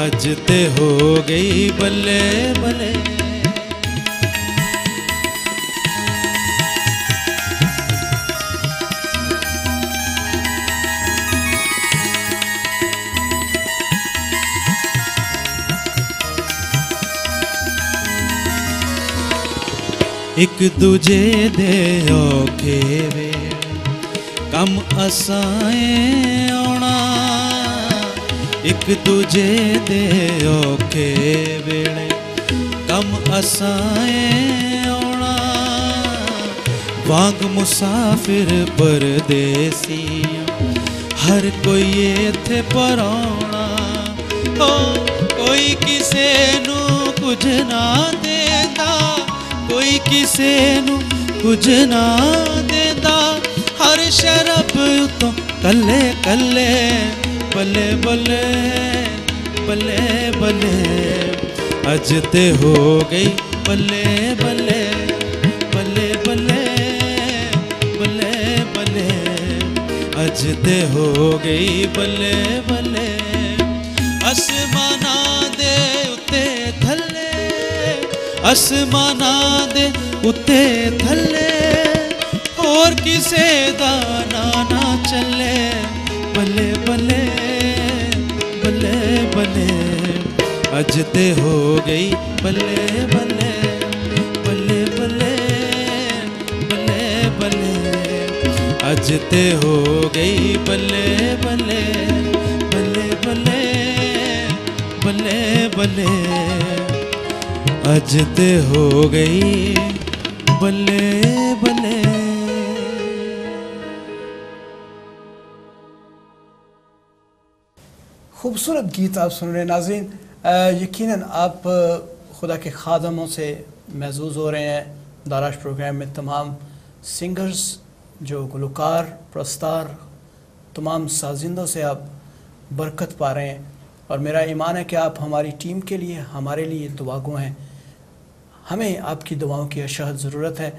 अजते हो गई बल्ले बल्ले। एक दूजे दे औखे वे कम असाएं आउणा, एक दूजे दे औखे वेले कम असाएं आउणा। वांग मुसाफिर परदेसी हर कोई इत्थे पराउणा हो। कोई किसे नू कुछ ना देंदा, कोई किसे नू कुछ ना देंदा, हर शरब उतों कल्ले कल्ले। बल्ले बल्ले बल्ले बल्ले अजते हो गई बल्ले बल्ले बल्ले बल्ले बल्ले बल्ले अजते हो गई बल्ले बल्ले। आसमाना दे उत्ते थल्ले, आसमाना दे उत्ते थल्ले, और किसे दा ना चले। बल्ले बल्ले बल्ले बल्ले अजते हो गई बल्ले बल्ले बल्ले बल्ले बल्ले बल्ले अजते हो गई बल्ले बल्ले बल्ले बल्ले बल्ले अज ते हो गई बल्ले बल्ले।
खूबसूरत गीत आप सुन रहे हैं नाज़रीन। यकीनन आप खुदा के खादमों से महजूज़ हो रहे हैं। दाराश प्रोग्राम में तमाम सिंगर्स, जो गुलकार, प्रस्तार, तमाम साजिंदों से आप बरकत पा रहे हैं और मेरा ईमान है कि आप हमारी टीम के लिए, हमारे लिए दुआगो हैं। हमें आपकी दुआओं की अशद ज़रूरत है।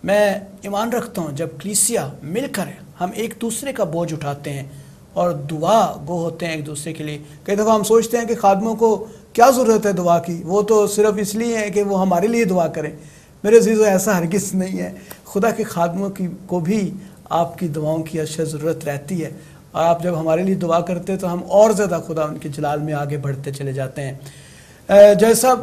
मैं ईमान रखता हूँ जब कलीसिया मिलकर हम एक दूसरे का बोझ उठाते हैं और दुआ गो होते हैं एक दूसरे के लिए। कई दफ़ा हम सोचते हैं कि खादमों को क्या ज़रूरत है दुआ की, वो तो सिर्फ़ इसलिए है कि वो हमारे लिए दुआ करें। मेरे अज़ीज़ों, ऐसा हरगिज़ नहीं है। खुदा के खादमों की को भी आपकी दुआओं की अशद ज़रूरत रहती है और आप जब हमारे लिए दुआ करते हैं तो हम और ज़्यादा खुदा उनके जलाल में आगे बढ़ते चले जाते हैं। जैसा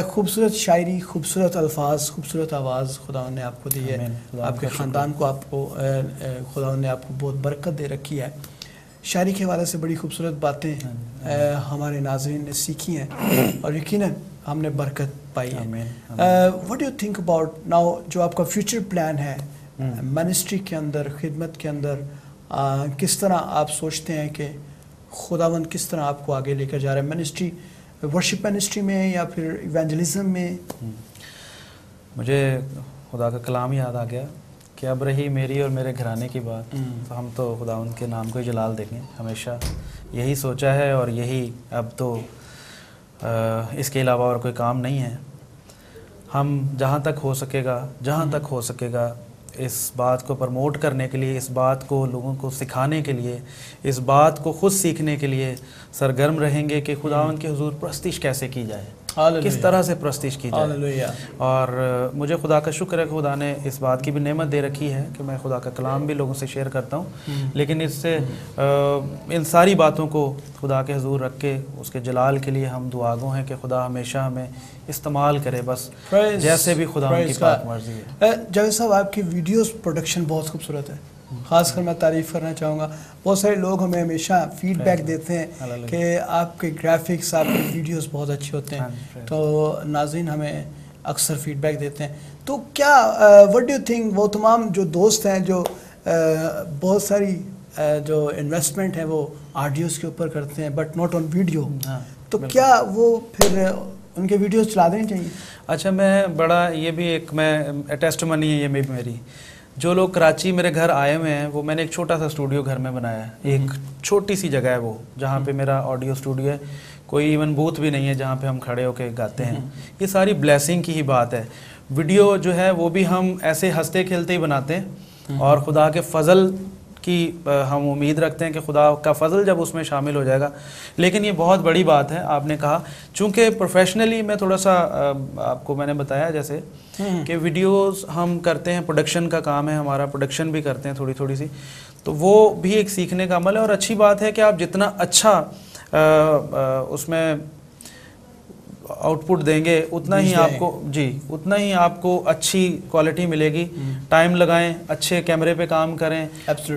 खूबसूरत शायरी, खूबसूरत अल्फाज, खूबसूरत आवाज़ खुदा ने आपको दी है, आपके ख़ानदान को आपको खुदा ने आपको बहुत बरकत दे रखी है। शायरी के हवाले से बड़ी खूबसूरत बातें हमारे नाज़रीन ने सीखी हैं और यकीनन हमने बरकत पाई है। What do you think about now, जो आपका फ्यूचर प्लान है मिनिस्ट्री के अंदर, खिदमत के अंदर, किस तरह आप सोचते हैं कि खुदावंद किस तरह आपको आगे लेकर जा रहा है? मिनिस्ट्री, वर्शिप मिनिस्ट्री में या फिर इवेंजलिज्म में?
मुझे खुदा का कलाम याद आ गया कि अब रही मेरी और मेरे घराने की बात, तो हम तो खुदा उनके नाम को ही जलाल देंगे। हमेशा यही सोचा है और यही अब तो इसके अलावा और कोई काम नहीं है। हम जहाँ तक हो सकेगा इस बात को प्रमोट करने के लिए, इस बात को लोगों को सिखाने के लिए, इस बात को खुद सीखने के लिए सरगर्म रहेंगे कि खुदावंद के हुजूर प्रस्तिश कैसे की जाए, किस तरह से प्रस्तिश की जाए। और मुझे खुदा का शुक्र है कि खुदा ने इस बात की भी नेमत दे रखी है कि मैं खुदा का कलाम भी लोगों से शेयर करता हूँ, लेकिन इससे इन सारी बातों को खुदा के हुजूर रख के उसके जलाल के लिए हम दुआगो हैं कि खुदा हमेशा हमें इस्तेमाल करे, बस जैसे भी खुदा की पाक मर्जी है।
जावेद साहब, आपकी वीडियोस प्रोडक्शन बहुत खूबसूरत है, ख़ासकर मैं तारीफ़ करना चाहूँगा। बहुत सारे लोग हमें हमेशा फीडबैक देते हैं कि आपके ग्राफिक्स, आपके वीडियोस बहुत अच्छे होते हैं, तो नाज़रीन हमें अक्सर फीडबैक देते हैं। तो क्या व्हाट डू यू थिंक, वो तमाम जो दोस्त हैं जो बहुत सारी जो इन्वेस्टमेंट है वो ऑडियोज़ के ऊपर करते हैं बट नॉट ऑन वीडियो, तो क्या वो फिर उनके वीडियोस चला देने चाहिए?
अच्छा, मैं बड़ा ये भी एक मैं टेस्टमनी है ये मेरी, जो लोग कराची मेरे घर आए हुए हैं, वो मैंने एक छोटा सा स्टूडियो घर में बनाया है। एक छोटी सी जगह है वो, जहाँ पे मेरा ऑडियो स्टूडियो है, कोई इवन बूथ भी नहीं है जहाँ पे हम खड़े होके गाते हैं। ये सारी ब्लेसिंग की ही बात है। वीडियो जो है वो भी हम ऐसे हंसते खेलते ही बनाते हैं और खुदा के फजल की हम उम्मीद रखते हैं कि खुदा का फजल जब उसमें शामिल हो जाएगा। लेकिन ये बहुत बड़ी बात है, आपने कहा, चूँकि प्रोफेशनली मैं थोड़ा सा आपको मैंने बताया जैसे कि वीडियोस हम करते हैं, प्रोडक्शन का काम है हमारा, प्रोडक्शन भी करते हैं थोड़ी सी, तो वो भी एक सीखने का अमल है। और अच्छी बात है कि आप जितना अच्छा उसमें आउटपुट देंगे उतना ही आपको अच्छी क्वालिटी मिलेगी। टाइम लगाएं, अच्छे कैमरे पे काम करें,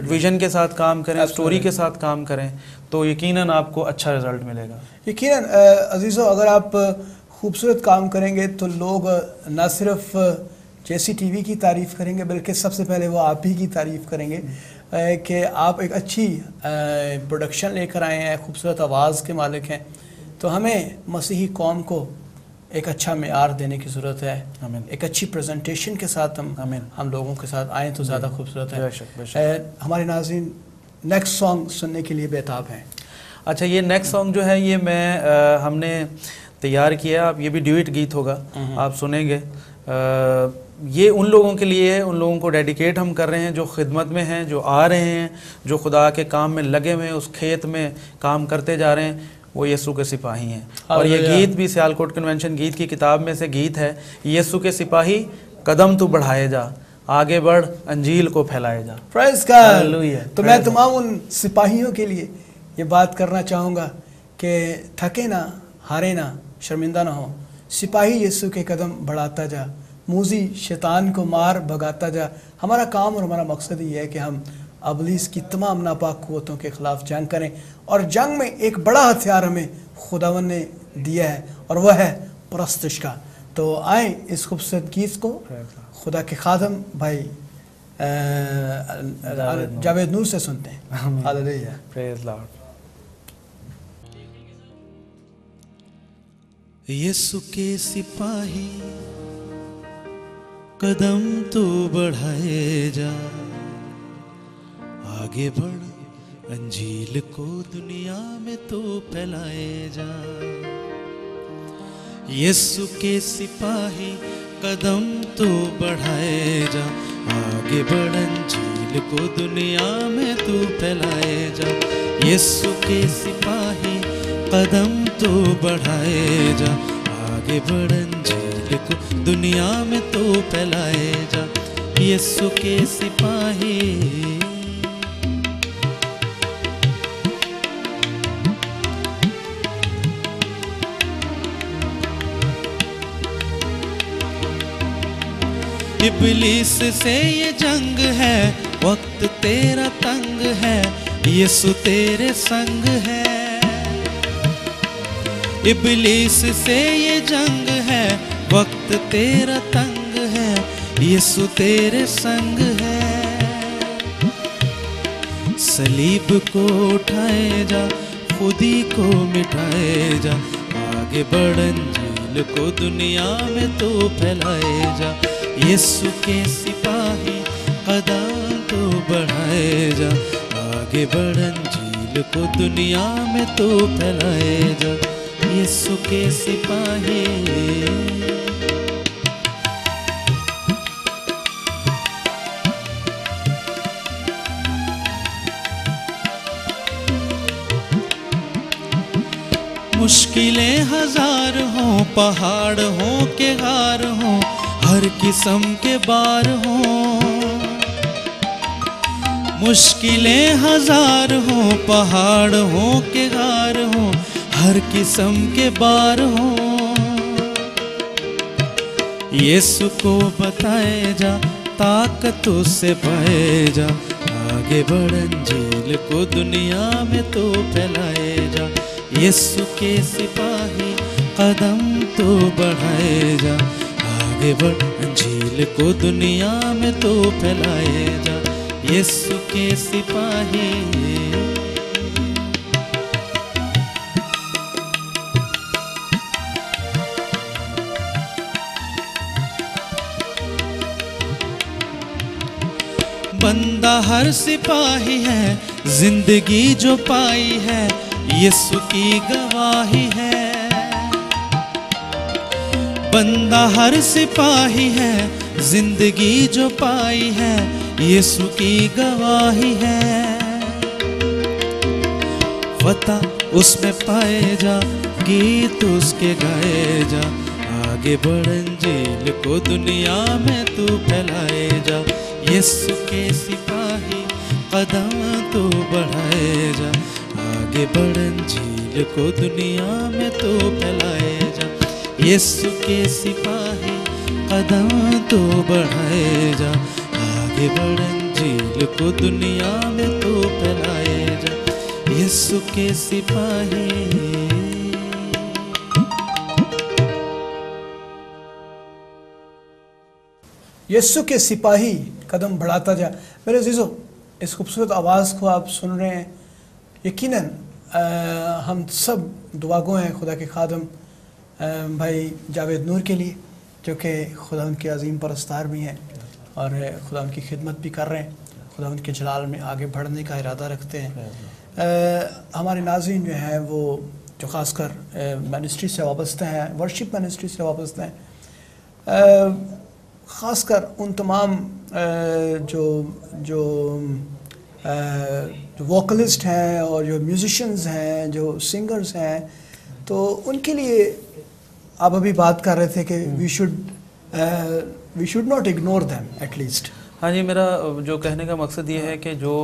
विजन के साथ काम करें, स्टोरी के साथ काम करें, तो यकीनन आपको अच्छा रिजल्ट मिलेगा।
यकीनन अजीज़ों, अगर आप खूबसूरत काम करेंगे तो लोग न सिर्फ जैसी टीवी की तारीफ़ करेंगे बल्कि सबसे पहले वो आप ही की तारीफ़ करेंगे कि आप एक अच्छी प्रोडक्शन लेकर आए हैं, खूबसूरत आवाज़ के मालिक हैं। तो हमें मसीही कौम को एक अच्छा मेयार देने की ज़रूरत है। एक अच्छी प्रेजेंटेशन के साथ हम लोगों के साथ आएँ तो ज़्यादा खूबसूरत है। हमारे नाज़रीन नेक्स्ट सॉन्ग सुनने के लिए बेताब हैं।
अच्छा, ये नेक्स्ट सॉन्ग जो है ये हमने तैयार किया, अब ये भी ड्यूट गीत होगा, आप सुनेंगे। ये उन लोगों के लिए है, उन लोगों को डेडिकेट हम कर रहे हैं जो खिदमत में हैं, जो आ रहे हैं, जो खुदा के काम में लगे हुए हैं, उस खेत में काम करते जा रहे हैं, वो यीशु के सिपाही हैं। और ये गीत भी सियालकोट कन्वेंशन गीत की किताब में से गीत है, यीशु के सिपाही कदम तू बढ़ाए जा, आगे बढ़ अंजील को फैलाए जा।
Praise God. तो मैं तमाम उन सिपाहियों के लिए ये बात करना चाहूँगा कि थके ना, हारे ना, शर्मिंदा ना हो। सिपाही यीशु के कदम बढ़ाता जा, मूजी शैतान को मार भगाता जा। हमारा काम और हमारा मकसद ये है कि हम अबलीस की तमाम नापाक क़ुव्वतों के ख़िलाफ़ जंग करें। और जंग में एक बड़ा हथियार हमें खुदावन ने दिया है और वह है परस्तिश का। तो आए इस खूबसूरत गीत को खुदा के खादम भाई जावेद नूर से सुनते हैं। Hallelujah,
praise Lord.
यीशु के सिपाही कदम तो बढ़ाए जा, आगे बढ़ अंजील को दुनिया में तो फैलाए जा। यीशु के सिपाही कदम तो बढ़ाए जा, आगे बढ़ अंजील को दुनिया में तो फैलाए जा। यीशु के सिपाही कदम तो बढ़ाए जा, आगे बढ़ अंजील को दुनिया में तो फैलाए जा। यीशु के सिपाही इब्लीस से ये जंग है, वक्त तेरा तंग है, यीशु तेरे संग है। इब्लीस से ये जंग है, वक्त तेरा तंग है, यीशु तेरे संग है। सलीब को उठाए जा, खुदी को मिटाए जा, आगे बढ़ अंजील को दुनिया में तो फैलाए जा। यीशु के सिपाही कदम तो बढ़ाए जा, आगे बढ़ अंजील को दुनिया में तो फैलाए जा। यीशु के सिपाही मुश्किलें हजार हों, पहाड़ हों के गार हों, हर किस्म के बार हों। मुश्किलें हजार हों, पहाड़ हों के गार हों, हर किस्म के बार हों। यीशु को बताए जा, ताकतों से पाए जा, आगे बढ़ अंजील को दुनिया में तो फैलाए जा। यीशु के सिपाही कदम तो बढ़ाए जा, आगे बढ़ अंजील को दुनिया में तो फैलाए जा। यीशु के सिपाही बंदा हर सिपाही है, जिंदगी जो पाई है, यीशु की गवाही है। बंदा हर सिपाही है, जिंदगी जो पाई है, यीशु की गवाही है। फतह उसमें पाए जा, गीत उसके गाए जा, आगे बढ़ अंजील को दुनिया में तू फैलाए जा। यीशु के सिपाही कदम तो बढ़ाए जा, आगे बढ़ अंजील को दुनिया में तो फैलाए जा। यीशु के सिपाही कदम तो बढ़ाए जा, आगे बढ़ अंजील को दुनिया में तो फैलाए जा। यीशु के सिपाही
यीशु के सिपाही कदम बढ़ाता जा। मेरे अजीज़ों, इस खूबसूरत आवाज़ को आप सुन रहे हैं। यकीनन हम सब दुआगो हैं खुदा के खादम भाई जावेद नूर के लिए, जो कि खुदा उनके अजीम परस्तार भी हैं और खुदा उनकी खिदमत भी कर रहे हैं, खुदा उनके जलाल में आगे बढ़ने का इरादा रखते हैं। हमारे नाज़रीन जो हैं वो जो ख़ासकर मिनिस्ट्री से वाबस्ता हैं, वर्शिप मिनिस्ट्री से वाबस्ता हैं, ख़ासकर उन तमाम जो वोकलिस्ट हैं और जो म्यूज़िशंस हैं, जो सिंगर्स हैं, तो उनके लिए आप अभी बात कर रहे थे कि we should not ignore them at least.
हाँ जी, मेरा जो कहने का मकसद ये है कि जो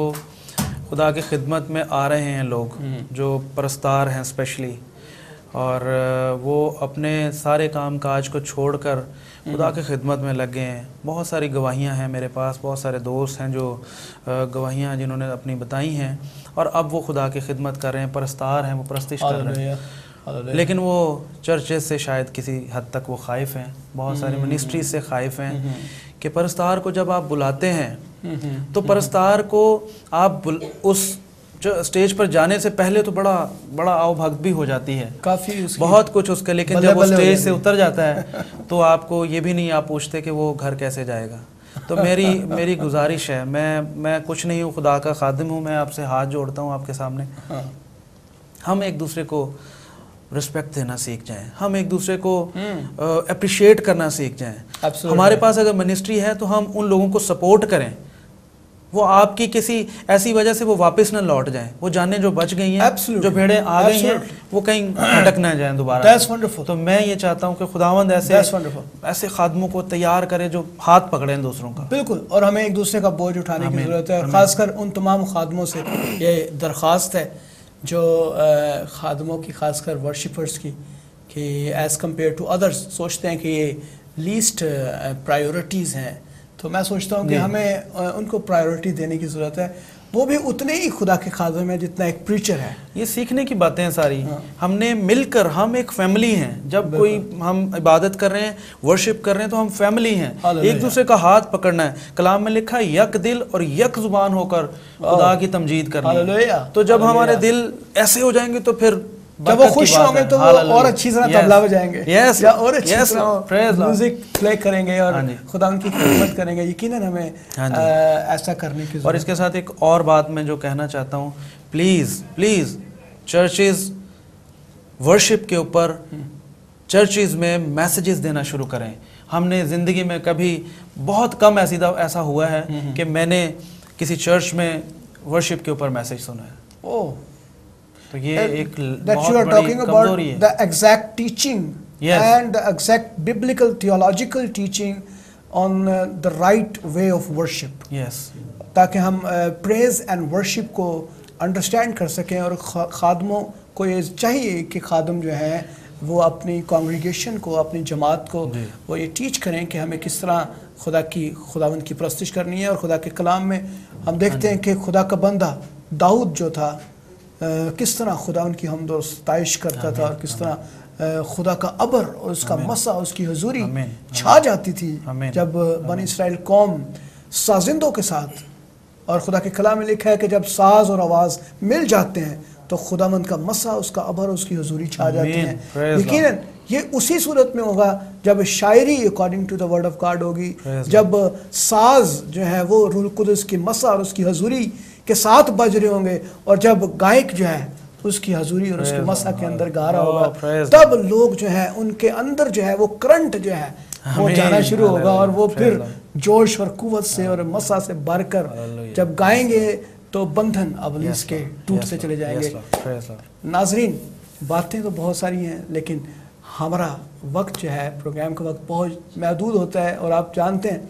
खुदा की खिदमत में आ रहे हैं लोग, जो परस्तार हैं स्पेशली, और वो अपने सारे काम काज को छोड़कर खुदा की खिदमत में लग गए हैं। बहुत सारी गवाहियाँ हैं मेरे पास, बहुत सारे दोस्त हैं जो गवाहियाँ जिन्होंने अपनी बताई हैं, और अब वो खुदा की खिदमत कर रहे हैं, परस्तार हैं, वो परस्तिश कर रहे हैं। लेकिन वो चर्चेस से शायद किसी हद तक वो खाइफ हैं, बहुत सारी मिनिस्ट्री से खाइफ हैं कि परस्तार को जब आप बुलाते हैं तो परस्तार को आप उस जो स्टेज पर जाने से पहले तो बड़ा बड़ा आवभगत भी हो जाती है, काफ़ी बहुत कुछ उसके, लेकिन जब वो स्टेज से उतर जाता है तो आपको ये भी नहीं आप पूछते कि वो घर कैसे जाएगा। तो मेरी गुजारिश है, मैं कुछ नहीं हूँ, खुदा का खादिम हूँ, मैं आपसे हाथ जोड़ता हूँ आपके सामने। हम एक दूसरे को रिस्पेक्ट देना सीख जाएं, हम एक दूसरे को अप्रिशिएट करना सीख जाएं। हमारे पास अगर मिनिस्ट्री है तो हम उन लोगों को सपोर्ट करें, वो आपकी किसी ऐसी वजह से वो वापस ना लौट जाएं, वो जाने जो बच गई हैं, जो भेड़ें आ गई हैं, वो कहीं भटक ना जाएं दोबारा। तो मैं ये चाहता हूँ कि खुदावंद ऐसे खादमों को तैयार करे जो हाथ पकड़ें दूसरों का।
बिल्कुल, और हमें एक दूसरे का बोझ उठाने की ज़रूरत है, और ख़ासकर उन तमाम खादमों से ये दरख्वास्त है जो खादमों की, खासकर वर्शिपर्स की, कि एज़ कम्पेयर टू अदर्स सोचते हैं कि ये लीस्ट प्रायोरिटीज़ हैं। तो मैं सोचता हूँ कि हमें उनको प्रायोरिटी देने की ज़रूरत है। वो भी उतने ही खुदा के खादम है जितना एक प्रीचर है।
ये सीखने की बातें हैं सारी। हमने मिलकर, हम एक फैमिली हैं। जब कोई हम इबादत कर रहे हैं, वर्शिप कर रहे हैं, तो हम फैमिली हैं। एक दूसरे का हाथ पकड़ना है। कलाम में लिखा है यक दिल और यक जुबान होकर खुदा की तमजीद करनी है। तो जब हमारे दिल ऐसे हो जाएंगे तो फिर
जब वो खुश होंगे तो वो और अच्छी तरह तबला बजाएंगे, या और अच्छी तरह म्यूजिक प्ले करेंगे और खुदा उनकी खिदमत करेंगे। यकीनन हमें ऐसा करने की।
और इसके साथ एक और बात मैं जो कहना चाहता हूँ, प्लीज़ चर्चेज वर्शिप के ऊपर, चर्चेज में मैसेजेस देना शुरू करें। हमने ज़िंदगी में कभी बहुत कम ऐसा हुआ है कि मैंने किसी चर्च में वर्शिप के ऊपर मैसेज सुना है।
ओह,
तो ये एक
that you are talking about the exact teaching and the exact biblical theological teaching on the right way of worship.
Yes.
ताकि हम praise and worship को understand कर सकें, और खादमों को ये चाहिए कि खादम जो है वो अपनी congregation को, अपनी जमात को वो ये टीच करें कि हमें किस तरह खुदावंद की परस्तिश करनी है। और खुदा के कलाम में हम देखते हैं कि खुदा का बंदा दाऊद जो था किस तरह खुदा उनकी हमद और सताइश करता था, और किस तरह खुदा का अबर और उसका मसा, उसकी हुजूरी छा जाती थी जब बनी इसराइल कौम साजिंदों के साथ। और खुदा के कलाम में लिखा है कि जब साज और आवाज़ मिल जाते हैं तो खुदावंद का मसा, उसका अबर, उसकी हुजूरी छा जाती है। यकीनन ये उसी सूरत में होगा जब शायरी according to the word of God होगी, जब साज जो है वो रूह कुदस की मसा और उसकी हुजूरी के साथ बज रहे होंगे, और जब गायक जो है उसकी हजूरी और उसके मसा के अंदर गा रहा होगा, तब लोग जो है उनके अंदर जो है वो करंट जो है वो जाना शुरू होगा, और वो फिर जोश और कुव्वत से और मसा से भरकर जब गाएंगे तो बंधन अबलीस के टूटते चले जाएंगे। नाजरीन, बातें तो बहुत सारी हैं, लेकिन हमारा वक्त जो है, प्रोग्राम का वक्त बहुत महदूद होता है, और आप जानते हैं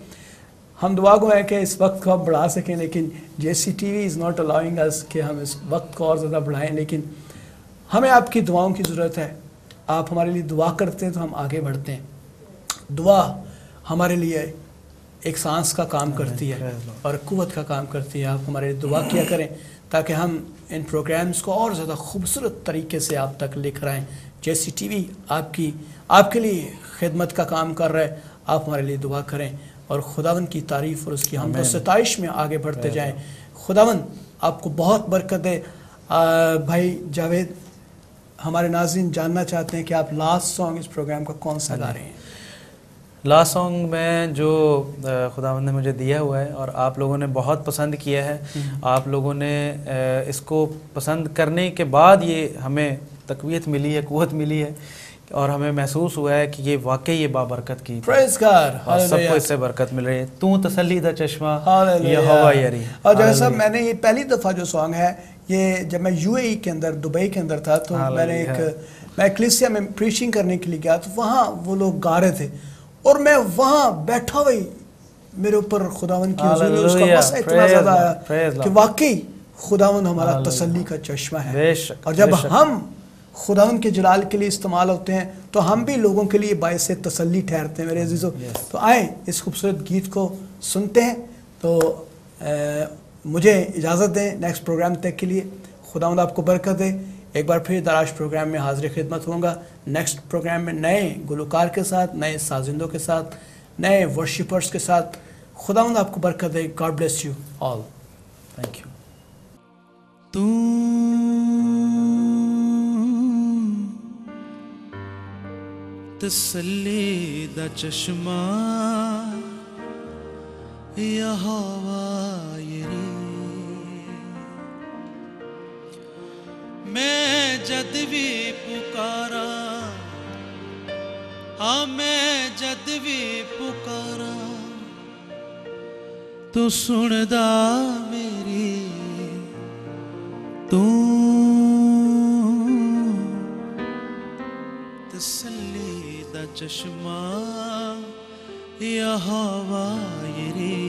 हम दुआ गो है कि इस वक्त को आप बढ़ा सकें, लेकिन JCTV इज़ नॉट अलाउइंग अस कि हम इस वक्त को और ज़्यादा बढ़ाएं। लेकिन हमें आपकी दुआओं की ज़रूरत है। आप हमारे लिए दुआ करते हैं तो हम आगे बढ़ते हैं। दुआ हमारे लिए एक सांस का काम करती है और कुव्वत का काम करती है। आप हमारे लिए दुआ किया करें ताकि हम इन प्रोग्राम्स को और ज़्यादा खूबसूरत तरीके से आप तक लेकर आएँ। JCTV आपके लिए खिदमत का काम कर रहा है। आप हमारे लिए दुआ करें और खुदावंद की तारीफ़ और उसकी हमद और सताइश में आगे बढ़ते जाएं। खुदावंद आपको बहुत बरकत दे। भाई जावेद, हमारे नाज़रीन जानना चाहते हैं कि आप लास्ट सॉन्ग इस प्रोग्राम का कौन सा गा रहे हैं?
लास्ट सॉन्ग में जो खुदावंद ने मुझे दिया हुआ है और आप लोगों ने बहुत पसंद किया है, आप लोगों ने इसको पसंद करने के बाद ये हमें तक़वियत मिली है, क़ुव्वत मिली है, और हमें महसूस हुआ है कि ये वाकई ये बाबरकत की,
प्रेज़ गॉड,
और सबको इससे बरकत मिल रही है। तू तसल्ली दा चश्मा यहोवा यारी।
और जैसा मैंने ये पहली दफ़ा जो सॉन्ग है, ये जब मैं UAE के अंदर, दुबई के अंदर था, तो मैं एक्लेसिया में प्रीचिंग करने के लिए गया, तो वहाँ वो लोग गा रहे थे और मैं वहाँ बैठा हुई, मेरे ऊपर खुदावंद की हुजूरी, उसका मसा इतना ज़्यादा आया कि वाकई खुदावंद हमारा तसल्ली का चश्मा है। और जब हम खुदा उनके जलाल के लिए इस्तेमाल होते हैं, तो हम भी लोगों के लिए बायस तसल्ली ठहरते हैं मेरे अजीज़ों। तो आए इस खूबसूरत गीत को सुनते हैं। तो मुझे इजाज़त दें नेक्स्ट प्रोग्राम तक के लिए। खुदावंद आपको बरकत दे। एक बार फिर दराज प्रोग्राम में हाजिर खिदमत होऊंगा। नेक्स्ट प्रोग्राम में नए गुलकार के साथ, नए साजिंदों के साथ, नए वर्शिपर्स के साथ। खुदावंद आपको बरकत दे। God bless you all. Thank you.
तू तसल्ली दा चश्मा यहोवा यिरे, मैं जद भी पुकारा, हाँ मैं जद भी पुकारा, तू सुनदा मेरी, तू तसल्ली दा चश्मा यहोवा यिरे।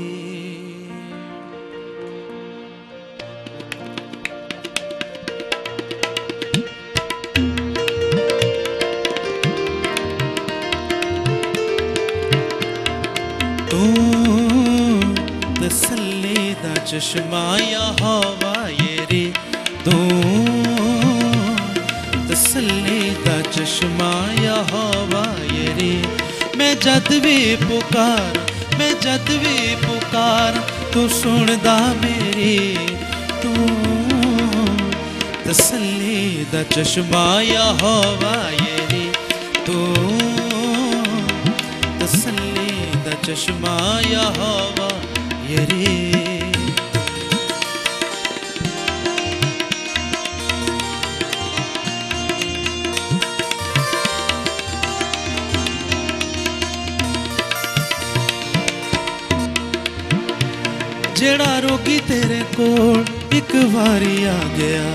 तसल्ली दा चश्मा यहोवा यिरे, तू तसल्ली दा चश्मा यहोवा यिरे, मैं जद भी पुकार, मैं जद भी पुकार, तू सुनदा मेरी, तू तसल्ली दा चश्मा यहोवा यिरे, तू तसल्ली दा चश्मा यहोवा यिरे। जेड़ा रोगी तेरे कोल एक बारी आ गया,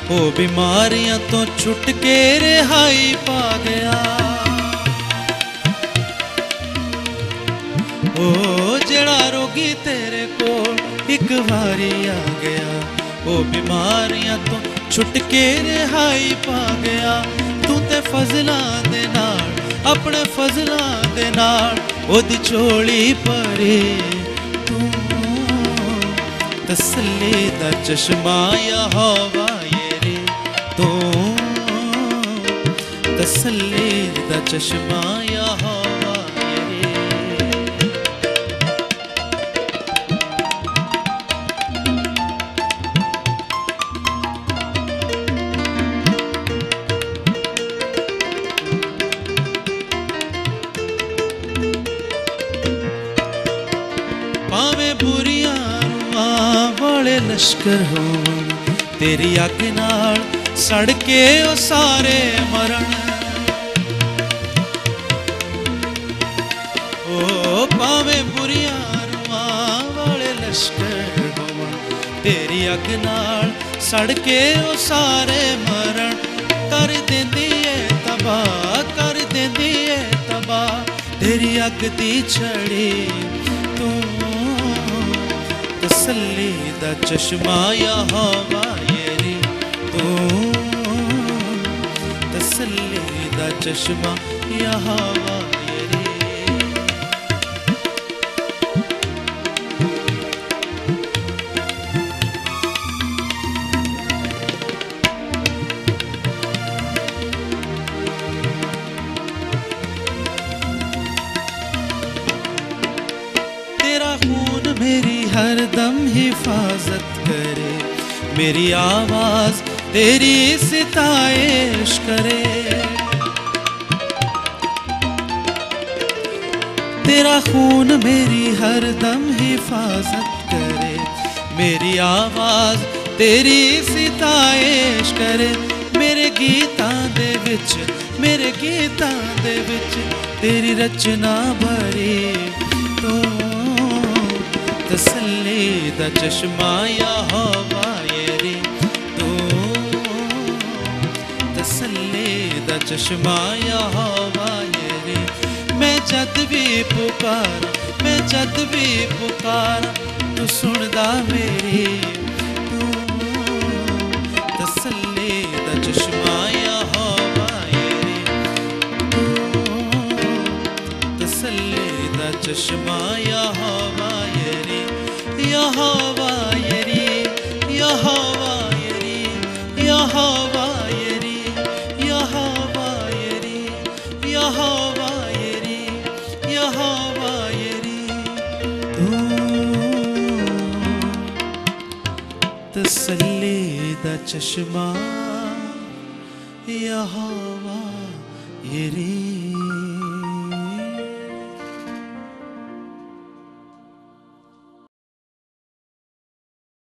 वो बीमारियां तो छुट के रिहाई पा गया। ओ जेड़ा रोगी तेरे कोल एक बारी आ गया, वो बीमारियां तो छुट के रिहाई पा गया। तू ते फजलां दे नाल, अपने फजलां दे नाल ओदी झोली भरी, तसल्ली दा चश्मा यहोवा यिरे, तू तसल्ली दा चश्मा यहोवा यिरे। भावें बुरियां वाले लश्कर हो, तेरी अग नाल सड़ के ओ सारे मरण। ओ पावे बुरियां रूहां वाले लश्कर हो, तेरी अग नाल सड़ के ओ सारे मरण। कर देंदी है तबाह, कर देंदी है तबाह, तेरी अग दी छड़ी, तू तसल्ली दा चश्मा यहोवा यिरे, तू तसल्ली दा चश्मा यहोवा यिरे। तेरा खून मेरी हर दम हिफाजत करे, मेरी आवाज तेरी सिताइश करे। तेरा खून मेरी हर दम हिफाजत करे, मेरी आवाज तेरी सिताइश करे। मेरे गीतां दे विच, मेरे गीतां दे विच तेरी रचना भरी, तू तसल्ली दा चश्मा यहोवा यिरे, तू तसल्ली दा चश्मा यहोवा यिरे। मैं जद भी पुकारा, मैं जद भी पुकारा, तू सुनदा मेरी, तू तसल्ली दा चश्मा यहोवा तसल्ली दा चश्मा यहोवा यरी यहोवा यरी यहोवा यरी यहोवा यरी यहोवा यरी यहोवा यरी यहोवा यरी तसल्ली दा चश्मा यहोवा यरी